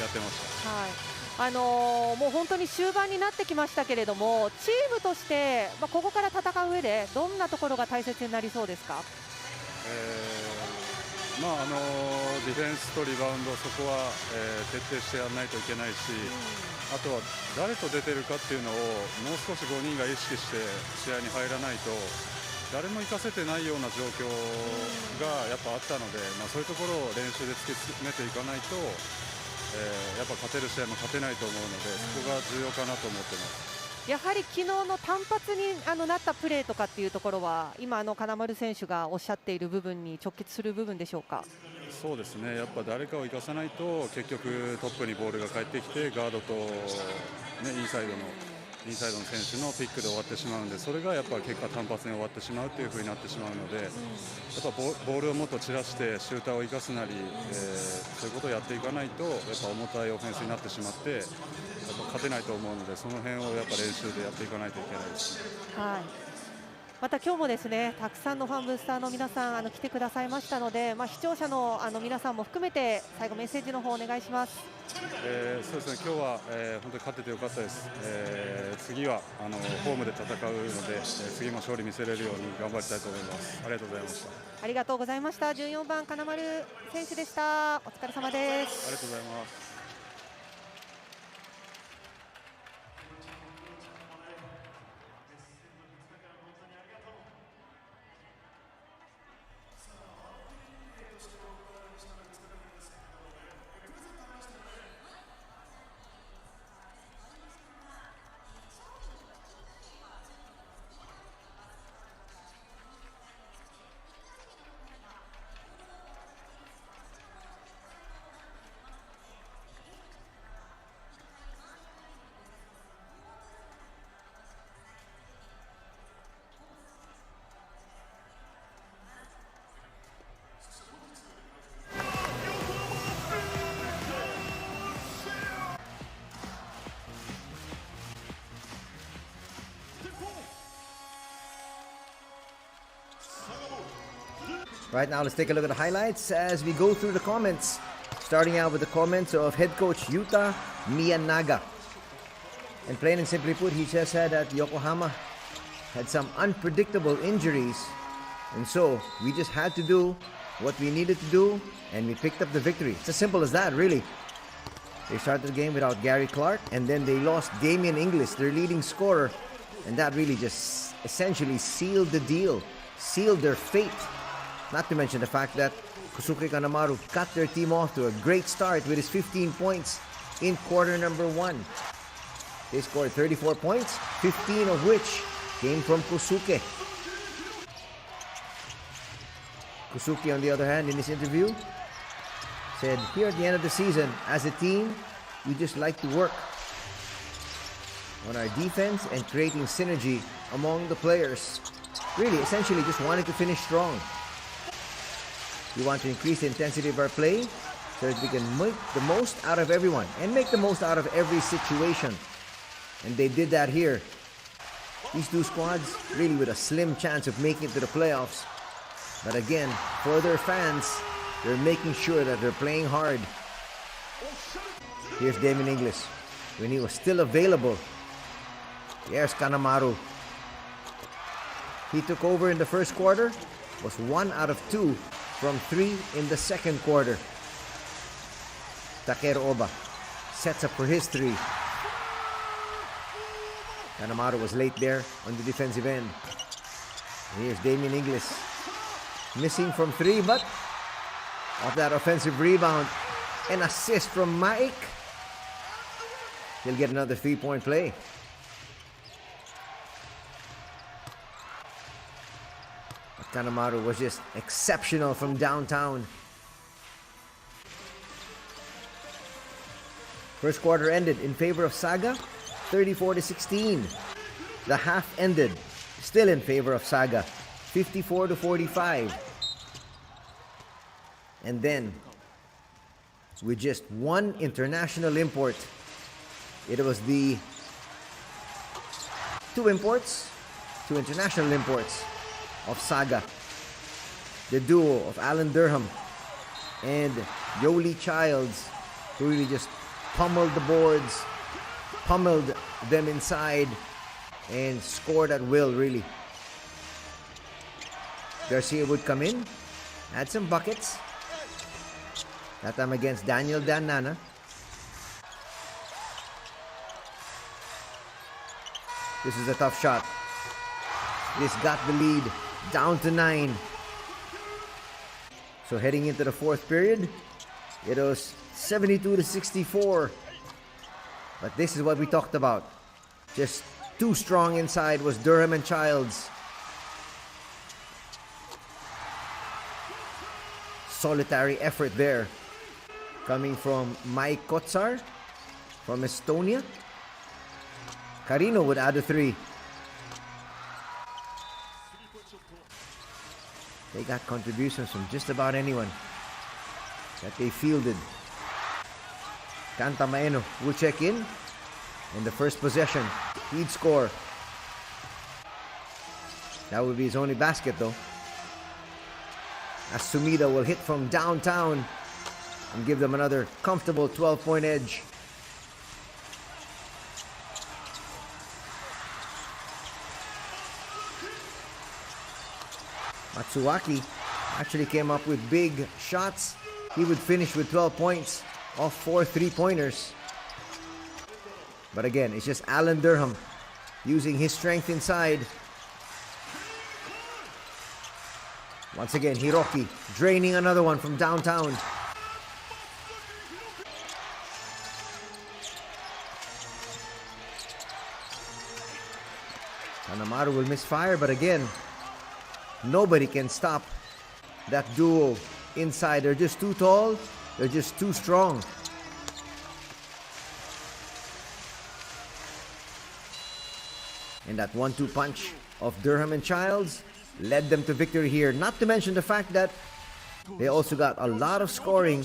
やってました。はい、もう本当に終盤になってきましたけれども、チームとして、ここから戦う上でどんなところが大切になりそうですか。ディフェンスとリバウンド、そこは、徹底してやらないといけないし、あとは誰と出てるかっていうのをもう少し5人が意識して試合に入らないと、誰も行かせてないような状況がやっぱあったので、そういうところを練習で突き詰めていかないと、やっぱ勝てる試合も勝てないと思うので、そこが重要かなと思ってます。やはり昨日の単発になったプレーとかっていうところは、今金丸選手がおっしゃっている部分に直結する部分でしょうか。そうですね、やっぱ誰かを生かさないと結局トップにボールが返ってきて、ガードと、インサイドの選手のピックで終わってしまうので、それがやっぱ結果単発に終わってしまうという風になってしまうので、やっぱボールをもっと散らしてシューターを生かすなり、そういうことをやっていかないと、やっぱ重たいオフェンスになってしまって、やっぱ勝てないと思うので、その辺をやっぱ練習でやっていかないといけないですね。はい。また今日もですね、たくさんのファンブースターの皆さん来てくださいましたので、視聴者の皆さんも含めて最後メッセージの方お願いします。そうですね、今日は、本当に勝っててよかったです。次はホームで戦うので、次も勝利見せれるように頑張りたいと思います。ありがとうございました。ありがとうございました。14番金丸選手でした。お疲れ様です。ありがとうございます。Right now, let's take a look at the highlights as we go through the comments. Starting out with the comments of head coach Yuta Miyanaga. And plain and simply put, he just said that Yokohama had some unpredictable injuries. And so, we just had to do what we needed to do, and we picked up the victory. It's as simple as that, really. They started the game without Gary Clark, and then they lost Damian Inglis, their leading scorer. And that really just essentially sealed the deal, sealed their fate. Not to mention the fact that Kosuke Kanemaru cut their team off to a great start with his 15 points in quarter number 1. They scored 34 points, 15 of which came from Kosuke. Kosuke, on the other hand, in his interview, said, here at the end of the season, as a team, we just like to work on our defense and creating synergy among the players. Really, essentially, just wanted to finish strong. We want to increase the intensity of our play so that we can make the most out of everyone and make the most out of every situation. And they did that here. These two squads really with a slim chance of making it to the playoffs. But again, for their fans, they're making sure that they're playing hard. Here's Damian Inglis when he was still available. Here's Kanemaru. He took over in the first quarter, was 1 out of 2 from 3 in the second quarter. Takeru Oba sets up for his 3. Kanemaru was late there on the defensive end. And here's Damian Inglis. Missing from 3, but off that offensive rebound, an assist from Mike. He'll get another 3-point play. Kanemaru was just exceptional from downtown. First quarter ended in favor of Saga, 34-16. The half ended still in favor of Saga, 54-45. And then, with just one international import, it was the two international imports of Saga. The duo of Alan Durham and Yoli Childs, who really just pummeled the boards, pummeled them inside, and scored at will, really. Garcia would come in, add some buckets. That time against Daniel Danana. This is a tough shot. This got the lead down to 9. So heading into the fourth period, it was 72-64. But this is what we talked about. Just too strong inside was Durham and Childs. Solitary effort there. Coming from Mike Kotsar from Estonia. Carino would add a 3. They got contributions from just about anyone that they fielded. Kanta Maeno will check in. in the first possession, he'd score. That would be his only basket though. As Sumida will hit from downtown and give them another comfortable 12-point edge. Matsuaki actually came up with big shots. He would finish with 12 points off 4 3-pointers. But again, it's just Alan Durham using his strength inside. Once again, Hiroki draining another one from downtown. Kanemaru will misfire, but again, nobody can stop that duo inside. They're just too tall. They're just too strong. And that 1-2 punch of Durham and Childs led them to victory here. Not to mention the fact that they also got a lot of scoring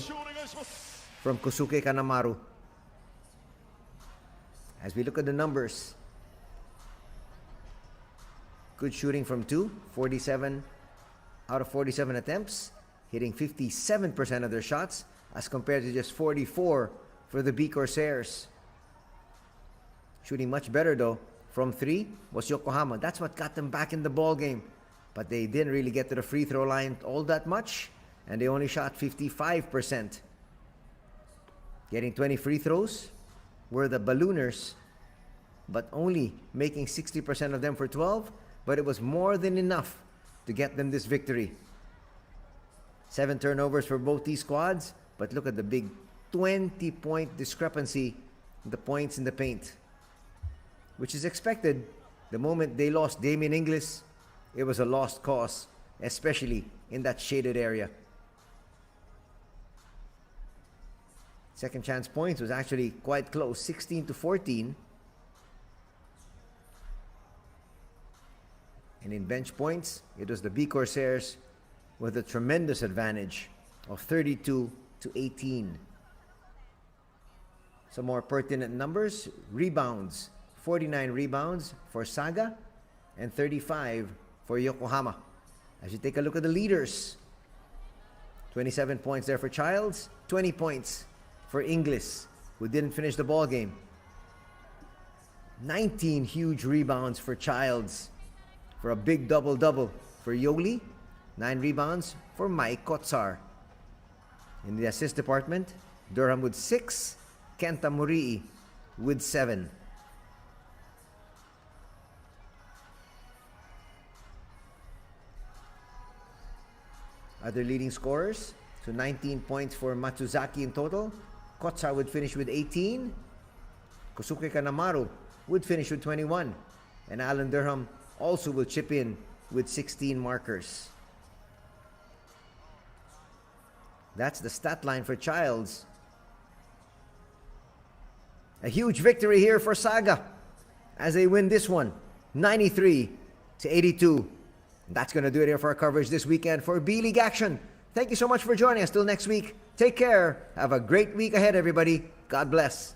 from Kosuke Kanemaru. As we look at the numbers, good shooting from 2, 47 out of 47 attempts, hitting 57% of their shots as compared to just 44 for the B-CORSAIRS. Shooting much better though from 3 was Yokohama. That's what got them back in the ball game. But they didn't really get to the free throw line all that much, and they only shot 55%. Getting 20 free throws were the Ballooners, but only making 60% of them for 12, but it was more than enough to get them this victory. 7 turnovers for both these squads, but look at the big 20-point discrepancy in the points in the paint, which is expected. The moment they lost Damian Inglis, it was a lost cause, especially in that shaded area. Second chance points was actually quite close, 16-14. And in bench points, it was the B-CORSAIRS with a tremendous advantage of 32-18. Some more pertinent numbers. Rebounds, 49 rebounds for SAGA and 35 for Yokohama. As you take a look at the leaders, 27 points there for Childs, 20 points for Inglis, who didn't finish the ball game. 19 huge rebounds for Childs for a big double-double for Yoli, 9 rebounds for Mike Kotsar. In the assist department, Durham with 6, Kenta Murii with 7. Other leading scorers, so 19 points for Matsuzaki in total. Kotsar would finish with 18. Kosuke Kanemaru would finish with 21. And Alan Durham also will chip in with 16 markers. That's the stat line for Childs. A huge victory here for SAGA as they win this one, 93-82. That's going to do it here for our coverage this weekend for B-League action. Thank you so much for joining us. Till next week, take care. Have a great week ahead, everybody. God bless.